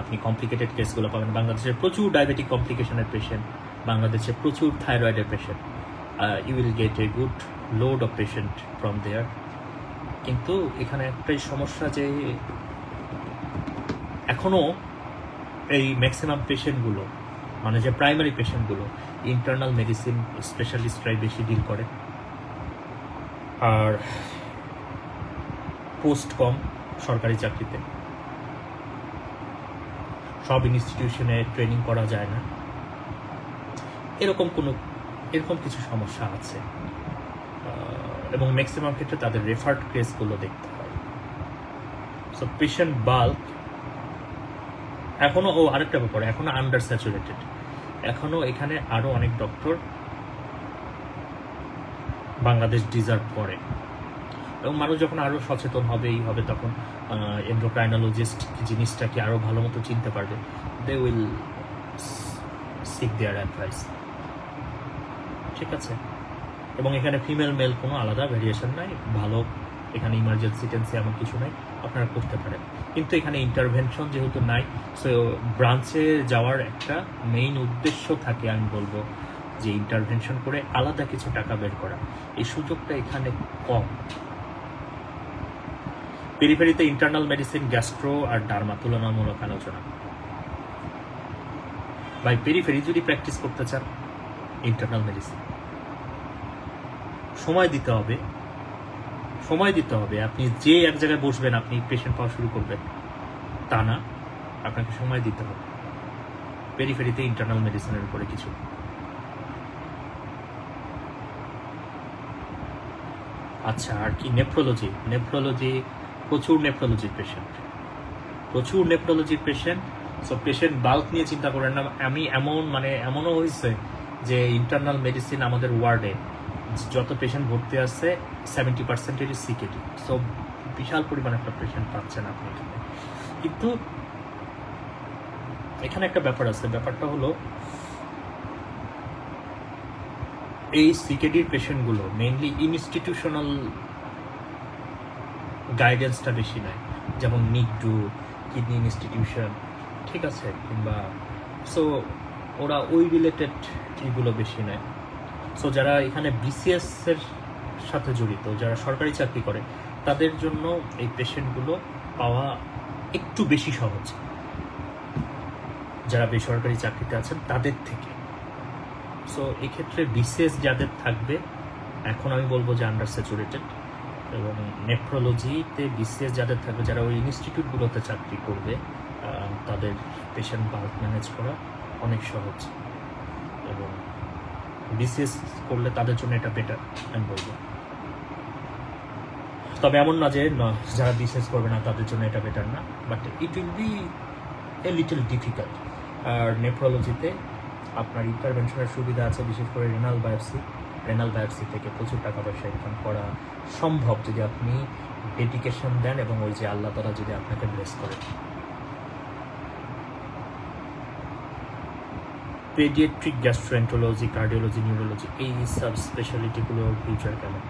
A: আপনি কমপ্লিকেটেড কেসগুলো পাবেন। বাংলাদেশের প্রচুর ডায়াবেটিক কমপ্লিকেশনের পেশেন্ট, বাংলাদেশে প্রচুর থাইরয়েডের patient, you will get a good load of patient from there. কিন্তু এখানে একটাই সমস্যা যে এখনও এই ম্যাক্সিমাম পেশেন্টগুলো, মানে যে প্রাইমারি পেশেন্টগুলো, ইন্টারনাল মেডিসিন স্পেশালিস্টরাই বেশি ডিল করে, আর পোস্ট কম সরকারি চাকরিতে, সব ইনস্টিটিউশনে ট্রেনিং করা যায় না, এরকম কিছু সমস্যা আছে। এবং ম্যাক্সিমাম ক্ষেত্রে তাদের রেফার্ড কেসগুলো দেখতে হয়। সো পেশেন্ট বাল্ক এখনো, আরেকটা ব্যাপার, এখনো আন্ডার স্যাচুরেটেড। এখনো এখানে আরো অনেক ডক্টর বাংলাদেশ ডিজার্ভ করে, এবং মানুষ যখন আরো সচেতন হবে তখন এন্ডোক্রাইনোলজিস্ট জিনিসটাকে আরো ভালো মতো চিনতে পারবে। They will seek their advice. ঠিক আছে, এবং এখানে ফিমেল মেল কোনো আলাদা ভ্যারিয়েশন নাই, ভালো। এখানে ইমার্জেন্সি টেন্সি এমন কিছু নাই, আপনারা করতে পারেন। কিন্তু এখানে ইন্টারভেনশন যেহেতু নাই, সো ব্রাঞ্চে যাওয়ার একটা মেইন উদ্দেশ্য থাকে, আমি বলবো যে ইন্টারভেনশন করে আলাদা কিছু টাকা বের করা, এই সুযোগটা এখানে কম। পেরিফেরিতে ইন্টারনাল মেডিসিন, গ্যাস্ট্রো আর ডার্মা তুলনামূলক আলোচনা। ভাই পেরিফেরি যদি প্র্যাকটিস করতে চান, ইন্টারনাল মেডিসিন সময় দিতে হবে। আপনি যে এক জায়গায় বসবেন আপনি পেশেন্ট পাওয়া শুরু করবেন তা না, আপনাকে সময় দিতে হবে। পেরিফেরিতে ইন্টারনাল মেডিসিনের উপরে কিছু। আচ্ছা, আর কি নেফ্রোলজি প্রচুর নেফ্রোলজির পেশেন্ট। সো পেশেন্ট বাল্ক নিয়ে চিন্তা করেন না। আমি এমনও হয়েছে যে ইন্টারনাল মেডিসিন আমাদের ওয়ার্ডে যত পেশেন্ট ভর্তি আছে 70%-এরই সিকেডি। সো বিশাল পরিমাণ একটা পেশেন্ট পাচ্ছেন আপনি এখানে। কিন্তু এখানে একটা ব্যাপার আছে, ব্যাপারটা হলো এই সিকেডির পেশেন্টগুলো মেইনলি ইনস্টিটিউশনাল গাইডেন্সটা বেশি নেয়, যেমন নিকডু, কিডনি ইনস্টিটিউশন, ঠিক আছে, কিংবা সো ওরা ওই রিলেটেড এগুলো বেশি নেয়। সো যারা এখানে বিসিএস এর সাথে জড়িত, যারা সরকারি চাকরি করে, তাদের জন্য এই পেশেন্টগুলো পাওয়া একটু বেশি সহজ, যারা বেসরকারি চাকরিতে আছেন তাদের থেকে। সো এক্ষেত্রে বিসিএস যাদের থাকবে, এখন আমি বলবো যে আন্ডার স্যাচুরেটেড, এবং নেফ্রোলজিতে বিসিএস যাদের থাকবে, যারা ওই ইনস্টিটিউটগুলোতে চাকরি করবে, তাদের পেশেন্ট বাল্ক ম্যানেজ করা অনেক সহজ, এবং বিসিএস করলে তাদের জন্য এটা বেটার আমি বলবো। তবে এমন না যে যারা বিসিএস করবে না তাদের জন্য এটা বেটার না, but it will be a little difficult. আর নেফ্রোলজিতে আপনার ইন্টারভেনশনের সুবিধা আছে, বিশেষ করে রেনাল বায়োপসি থেকে প্রচুর টাকা পয়সা ইনকাম করা সম্ভব যদি আপনি ডেডিকেশন দেন এবং ওই যে আল্লাহ তাআলা যদি আপনাকে ব্লেস করেন। পেডিয়াট্রিক, গ্যাস্ট্রোএন্টারোলজি, কার্ডিওলজি, নিউরোলজি, এই সাব স্পেশালিটিগুলোর ফিউচার কেমন?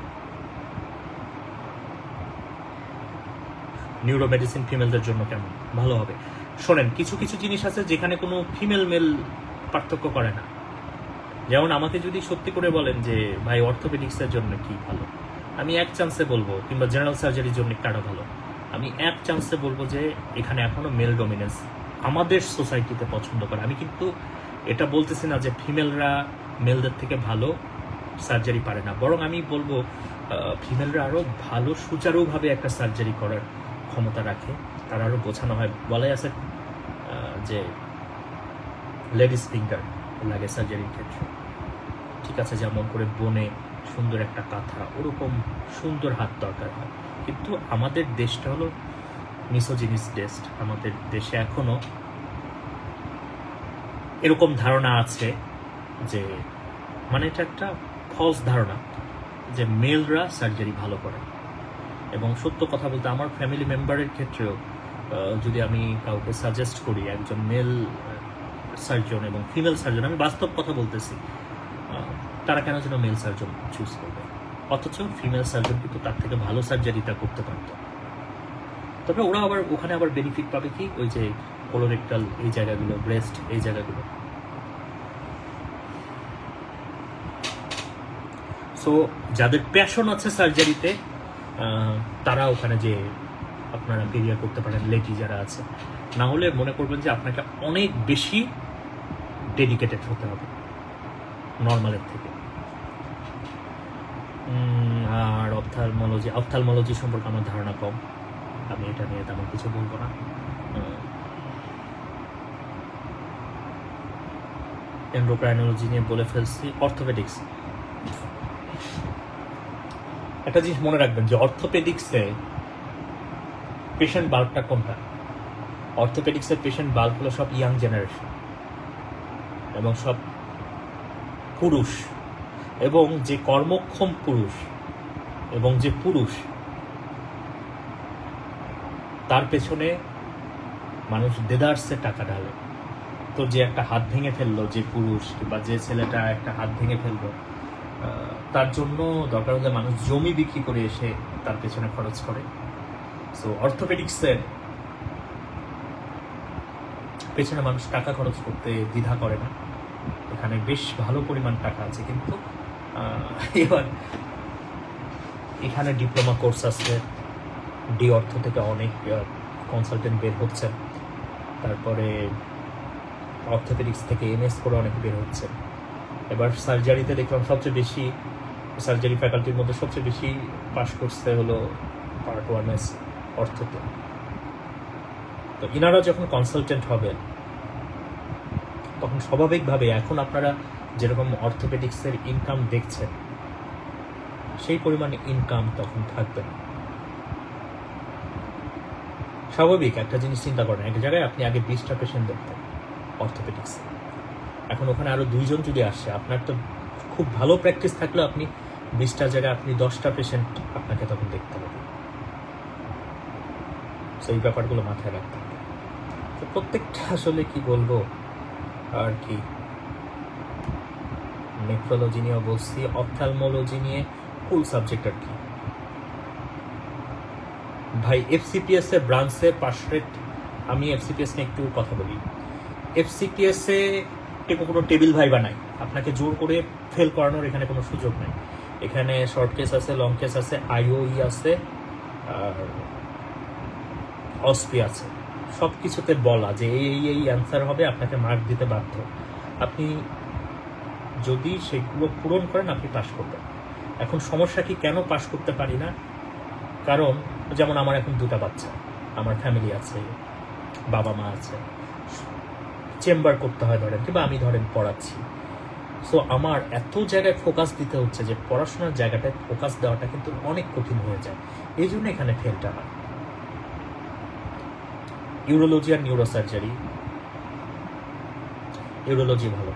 A: নিউরো মেডিসিন ফিমেলদের জন্য কেমন? ভালো হবে। শোনেন, কিছু জিনিস আছে যেখানে কোনো ফিমেল মেল পার্থক্য করে না। যেমন আমাকে যদি সত্যি করে বলেন যে ভাই অর্থোপেডিক্সের জন্য কি ভালো, আমি এক চান্সে বলবো, কিংবা জেনারেল সার্জারির জন্য কাটা ভালো, আমি এক চান্সে বলবো যে এখানে এখনো মেল ডমিনেন্স আমাদের সোসাইটিতে পছন্দ করে। আমি কিন্তু এটা বলতেছি না যে ফিমেলরা মেলদের থেকে ভালো, সার্জারি পারে না, বরং আমি বলবো ফিমেলরা আরও ভালো সুচারুভাবে একটা সার্জারি করার ক্ষমতা রাখে, তারা আরও বোঝানো হয়। বলাই আছে যে লেডিস ফিঙ্গার লাগে সার্জারির ক্ষেত্রে, ঠিক আছে, যেমন করে বনে সুন্দর একটা কাঁথা, ওরকম সুন্দর হাত দরকার হয়। কিন্তু আমাদের দেশটা হলো মিসোজিনিস দেশ। আমাদের দেশে এখনো এরকম ধারণা আছে যে, মানে এটা একটা ফলস ধারণা যে মেলরা সার্জারি ভালো করে। এবং সত্য কথা বলতে আমার ফ্যামিলি মেম্বারের ক্ষেত্রেও যদি আমি কাউকে সাজেস্ট করি একজন মেল সার্জন এবং ফিমেল সার্জন, আমি বাস্তব কথা বলতেছি, তারা কেন যেন মেল সার্জন চুজ করবে, অথচ ফিমেল সার্জন কিন্তু তার থেকে ভালো সার্জারিটা করতে পারত। তবে ওরা আবার ওখানে আবার বেনিফিট পাবে কি, ওই যে কোলোরেক্টাল এই জায়গাগুলো, ব্রেস্ট এই জায়গাগুলো। সো যাদের প্যাশন আছে সার্জারিতে তারা ওখানে যে আপনারা কেরিয়ার করতে পারেন, লেডি যারা আছে। না হলে মনে করবেন যে আপনাকে অনেক বেশি ডেডিকেটেড হতে হবে নর্মালের থেকে। আর অপথ্যালমোলজি সম্পর্কে আমার ধারণা কম, আমি এটা নিয়ে তেমন কিছু বলবো না। এন্ডোক্রাইনোলজি নিয়ে বলে ফেলছি। অর্থোপেডিক্স, একটা জিনিস মনে রাখবেন যে অর্থোপেডিক্সে পেশেন্ট বাল্কটা কোনটা? অর্থোপেডিক্সের পেশেন্ট বাল্ক হলো সব ইয়াং জেনারেশন এবং সব পুরুষ, এবং যে কর্মক্ষম পুরুষ এবং যে পুরুষ তার পেছনে মানুষ দেদারসে টাকা ঢালে। তো যে একটা হাত ভেঙে ফেললো, যে পুরুষ কিংবা যে ছেলেটা একটা হাত ভেঙে ফেললো, তার জন্য দরকার হলে মানুষ জমি বিক্রি করে এসে তার পেছনে খরচ করে। সো অর্থোপেডিক্সের পেছনে মানুষ টাকা খরচ করতে দ্বিধা করে না, এখানে বেশ ভালো পরিমাণ টাকা আছে। কিন্তু এবার এখানে ডিপ্লোমা কোর্স আছে, ডি অর্থ থেকে অনেক কনসালটেন্ট বের হচ্ছে, তারপরে অর্থোপেডিক্স থেকে এমএস করে অনেক বের হচ্ছে। এবার সার্জারিতে দেখলাম সবচেয়ে বেশি সার্জারি ফ্যাকাল্টির মধ্যে সবচেয়ে বেশি পাশ করছে হলো পার্ট 1 অর্থতে। তো ইনারা যখন কনসালটেন্ট হবেন তখন স্বাভাবিকভাবে এখন আপনারা যেরকম অর্থোপেডিক্সের ইনকাম দেখছেন সেই পরিমাণে ইনকাম তখন থাকবে না। স্বাভাবিক একটা জিনিস চিন্তা করেন, একটা জায়গায় আপনি আগে 20টা পেশেন্ট দেখতেন অর্থোপেডিক্স, এখন ওখানে আরো 2 জন যদি আসে, আপনার তো খুব ভালো প্র্যাকটিস থাকলে আপনি 20টার জায়গায় আপনি 10টা পেশেন্ট আপনাকে তখন দেখতে হবে। সেই ব্যাপারগুলো মাথায় রাখতে হবে। তো প্রত্যেকটা আসলে কি বলবো আর কি, নেফ্রোলজি নিয়েও বলছি, অপথ্যালমোলজি নিয়ে ফুল সাবজেক্ট আর কি ভাই। এফসিপিএস এর ব্রাঞ্চে পাস রেট, আমি এফসিপিএস নিয়ে একটু কথা বলি। এফসিপিএস এ কোনো টেবিল ভাইবা নাই, আপনাকে জোর করে ফেল করানোর এখানে কোনো সুযোগ নাই। এখানে শর্ট কেস আছে, লং কেস আছে, আইওই আছে, আর অসপি আছে। সব কিছুতে বলা যে এই অ্যান্সার হবে, আপনাকে মার্ক দিতে বাধ্য। আপনি যদি সেগুলো পূরণ করেন আপনি পাস করবেন। এখন সমস্যা কি, কেন পাস করতে পারি না? কারণ যেমন আমার এখন 2টা বাচ্চা, আমার ফ্যামিলি আছে, বাবা মা আছে, চেম্বার করতে হয় ধরেন, কিংবা আমি ধরেন পড়াচ্ছি। সো আমার এত জায়গায় ফোকাস দিতে হচ্ছে যে পড়াশোনার জায়গাটায় ফোকাস দেওয়াটা কিন্তু অনেক কঠিন হয়ে যায়, এই জন্য এখানে ফেলটা হয়। ইউরোলজি আর নিউরোসার্জারি, ইউরোলজি ভালো,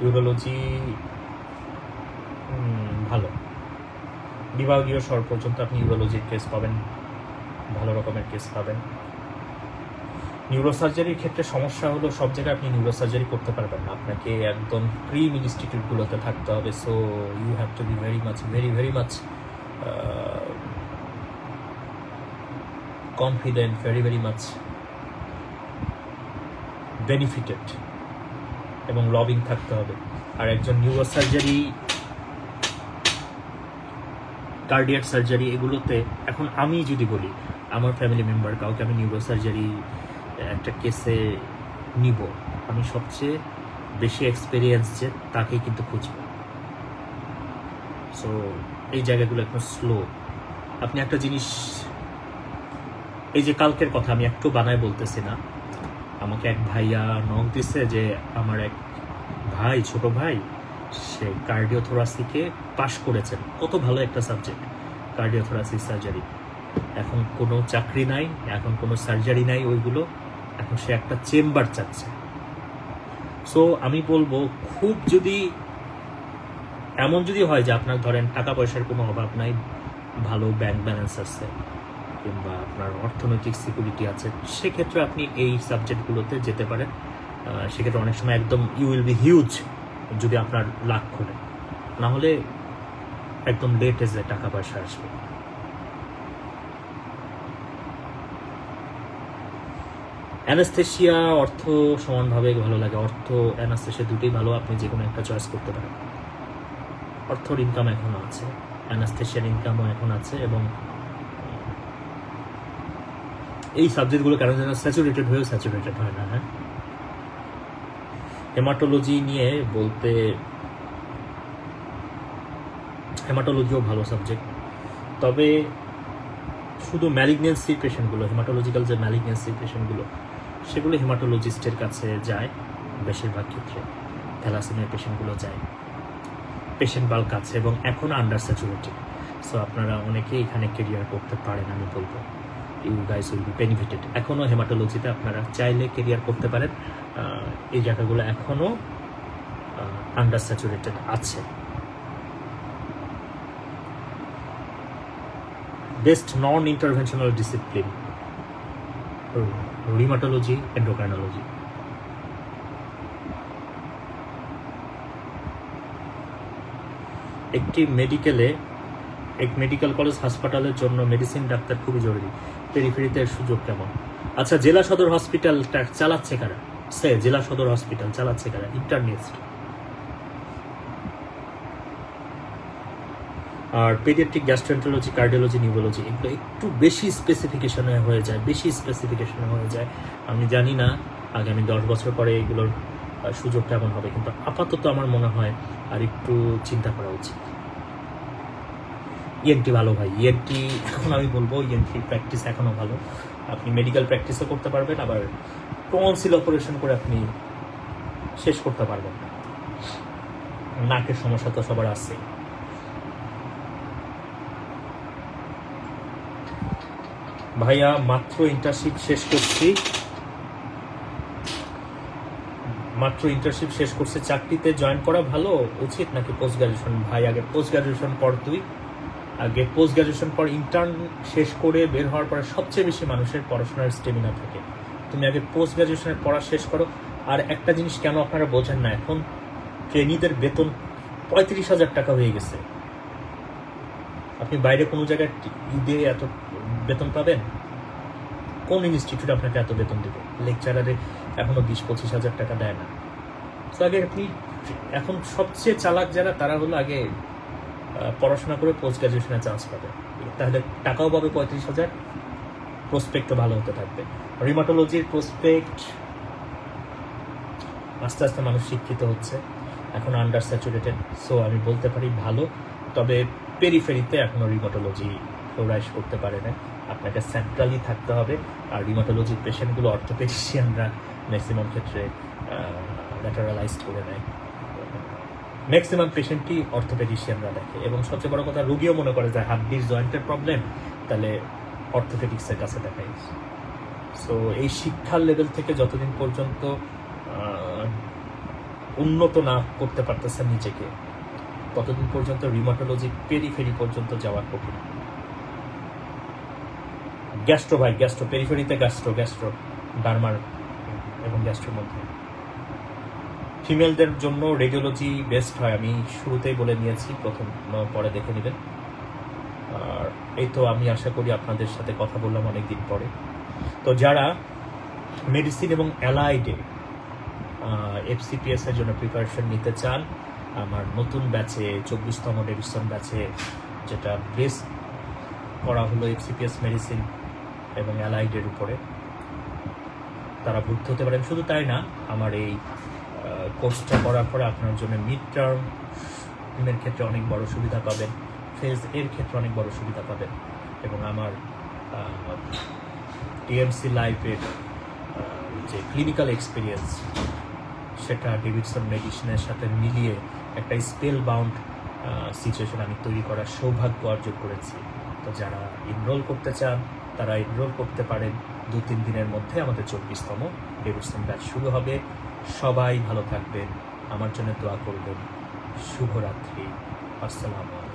A: ইউরোলজি ভালো, বিভাগীয় স্তর পর্যন্ত আপনি ইউরোলজির কেস পাবেন, ভালো রকমের কেস পাবেন। নিউরোসার্জারির ক্ষেত্রে সমস্যা হলো সব জায়গায় আপনি নিউরোসার্জারি করতে পারবেন না, আপনাকে একদম প্রিম ইনস্টিটিউটগুলোতে থাকতে হবে। So you have to be very much confident, very much benefited এবং লবিং থাকতে হবে। আর একজন নিউরোসার্জারি, কার্ডিয়াক সার্জারি এগুলোতে, এখন আমি যদি বলি আমার ফ্যামিলি মেম্বার কাউকে আমি নিউরোসার্জারি একটা কেসে নিব, আমি সবচেয়ে বেশি এক্সপিরিয়েন্স যে তাকেই কিন্তু খুঁজব। সো এই জায়গাগুলো একটু স্লো। আপনি একটা জিনিস, এই যে কালকের কথা আমি একটু বানায় বলতেছি না, আমাকে এক ভাইয়া নক দিছে যে আমার এক ভাই, ছোট ভাই, সে কার্ডিওথোরাসিকে পাশ করেছেন, কত ভালো একটা সাবজেক্ট কার্ডিওথোরাসিক সার্জারি। এখন কোনো চাকরি নাই, এখন কোনো সার্জারি নাই ওইগুলো, এখন সে একটা চেম্বার চাচ্ছে। সো আমি বলবো, খুব যদি এমন যদি হয় যে আপনার ধরেন টাকা পয়সার কোনো অভাব নাই, ভালো ব্যাংক ব্যালেন্স আছে, কিংবা আপনার অর্থনৈতিক সিকিউরিটি আছে, সেক্ষেত্রে আপনি এই সাবজেক্টগুলোতে যেতে পারেন। সেক্ষেত্রে অনেক সময় একদম ইউ উইল বি হিউজ যদি আপনার লাক খোলে, না হলে একদম লেট এজে টাকা পয়সা আসবে। অ্যানাস্থেশিয়া অর্থ সমানভাবে ভালো লাগে, অর্থ অ্যানাস্থেশিয়া দুটোই ভালো, আপনি যে কোনো একটা চয়েস করতে পারেন। অর্থর ইনকাম এখনো আছে, অ্যানাস্থেশিয়ার ইনকামও এখন আছে, এবং এই সাবজেক্টগুলো কেন যেন স্যাচুরেটেড হয়েও স্যাচুরেটেড হয় না। হ্যাঁ, হেমাটোলজি নিয়ে বলতে, হেমাটোলজিও ভালো সাবজেক্ট, তবে শুধু ম্যালিগনেন্সির পেশেন্টগুলো, হেমাটোলজিক্যাল যে ম্যালিগনেন্সির পেশেন্টগুলো, সেগুলো হেমাটোলজিস্টের কাছে যায় বেশিরভাগ ক্ষেত্রে। থ্যালাসেমিয়ার পেশেন্টগুলো যায়, পেশেন্ট বাল্ক আছে এবং এখন আন্ডার স্যাচুরেটেড। সো আপনারা অনেকেই এখানে কেরিয়ার করতে পারেন, আমি বলবো you guys will be benefited. এখনও হেমাটোলজিতে আপনারা চাইলে কেরিয়ার করতে পারেন, এই জায়গাগুলো এখনও আন্ডার স্যাচুরেটেড আছে। বেস্ট নন ইন্টারভেনশনাল ডিসিপ্লিন, রিউমাটোলজি, এন্ডোক্রাইনোলজি। একটি মেডিকেল কলেজ হাসপাতালের জন্য মেডিসিন ডাক্তার খুবই জরুরি। পেরিফেরিতে সুযোগ কেমন? আচ্ছা, জেলা সদর হসপিটালটা চালাচ্ছে কারা? জেলা সদর হসপিটাল চালাচ্ছে কারা? ইন্টারনিস্ট। আর পেডিয়াট্রিক, গ্যাস্ট্রোএন্টারোলজি, কার্ডিওলজি, নিউরোলজি, এগুলো একটু বেশি স্পেসিফিকেশনে হয়ে যায়। আমি জানি না আগামী 10 বছর পরে এগুলোর সুযোগ কেমন হবে, কিন্তু আপাতত আমার মনে হয় আর একটু চিন্তা করা উচিত। ইএনটি ভালো ভাই, ইএনটি এখন আমি বলবো ইএনটি প্র্যাকটিস এখনও ভালো। আপনি মেডিকেল প্র্যাকটিসও করতে পারবেন, আবার টনসিল অপারেশন করে আপনি শেষ করতে পারবেন। নাকের সমস্যা তো সবার আছে। ভাইয়া মাত্র ইন্টার্নশিপ শেষ করছি, চাকরিতে জয়েন করা ভালো উচিত নাকি পোস্ট গ্রাজুয়েশন? ভাই আগে পোস্ট গ্রাজুয়েশন পর, পোস্ট গ্রাজুয়েশন পর ইন্টার্ন শেষ করে বের হওয়ার পরে সবচেয়ে বেশি মানুষের পড়াশোনার স্টেমিনা থাকে। তুমি আগে পোস্ট গ্রাজুয়েশনের পড়া শেষ করো। আর একটা জিনিস কেন আপনারা বোঝেন না, এখন ট্রেনিদের বেতন 35,000 টাকা হয়ে গেছে। আপনি বাইরে কোনো জায়গায় ঈদে এত বেতন পাবেন? কোন ইনস্টিটিউট আপনাকে এত বেতন দেবে? লেকচারারে এখনো 20-25,000 টাকা দেয় না। তো আগে আপনি, এখন সবচেয়ে চালাক যারা, তারা হলো আগে পড়াশোনা করে পোস্ট গ্রাজুয়েশনে চান্স পাবে, তাহলে টাকাও পাবে 35,000, প্রসপেক্টও ভালো হতে থাকবে। রিউমাটোলজির প্রসপেক্ট আস্তে আস্তে মানুষ শিক্ষিত হচ্ছে, এখন আন্ডার স্যাচুরেটেড, সো আমি বলতে পারি ভালো। তবে পেরিফেরিতে এখনও রিউমাটোলজি ফ্লোরাইশ করতে পারে না, আপনাকে সেন্ট্রালি থাকতে হবে। আর রিউমাটোলজির পেশেন্টগুলো অর্থোপেডিশিয়ানরা ম্যাক্সিমাম ক্ষেত্রে ল্যাটারালাইজড করে নেয়, ম্যাক্সিমাম পেশেন্টই অর্থোপেডিশিয়ানরা দেখে। এবং সবচেয়ে বড় কথা, রোগীও মনে করে যে হাড্ডির জয়েন্টের প্রবলেম, তাহলে অর্থোপেডিক্সের কাছে দেখাই। সো এই শিক্ষার লেভেল থেকে যতদিন পর্যন্ত উন্নত না করতে পারতেছেন নিজেকে, ততদিন পর্যন্ত রিউমাটোলজি পেরিফেরি পর্যন্ত যাওয়া কঠিন। গ্যাস্ট্রো ভাই, গ্যাস্ট্রো পেরিফেরিতে, গ্যাস্ট্রো ডার্মার এবং গ্যাস্ট্রোর মধ্যে। ফিমেলদের জন্য রেডিওলজি বেস্ট হয়, আমি শুরুতেই বলে নিয়েছি, প্রথম পরে দেখে নেবেন। আর এই তো, আমি আশা করি আপনাদের সাথে কথা বললাম অনেকদিন পরে। তো যারা মেডিসিন এবং অ্যালাইডে FCPS এর জন্য প্রিপারেশন নিতে চান, আমার নতুন ব্যাচে 24তম ডিভিশন ব্যাচে, যেটা বেস করা হলো FCPS মেডিসিন এবং অ্যালাইডের উপরে, তারা ভর্তি হতে পারেন। শুধু তাই না, আমার এই কোর্সটা করার পরে আপনার জন্য মিড টার্ম এর ক্ষেত্রে অনেক বড় সুবিধা পাবেন, ফেজ এর ক্ষেত্রে অনেক বড় সুবিধা পাবেন, এবং আমার টিএমসি লাইফের যে ক্লিনিক্যাল এক্সপিরিয়েন্স সেটা ডেভিডসন মেডিসিনের সাথে মিলিয়ে একটা স্পেল বাউন্ড সিচুয়েশন আমি তৈরি করার সৌভাগ্য অর্জন করেছি। তো যারা এনরোল করতে চান তারা এনরোল করতে পারেন। 2-3 দিনের মধ্যে আমাদের 24তম ডেভিডসন ব্যাচ শুরু হবে। সবাই ভালো থাকবেন, আমার জন্য দোয়া করবেন। শুভরাত্রি। আসসালামু আলাইকুম।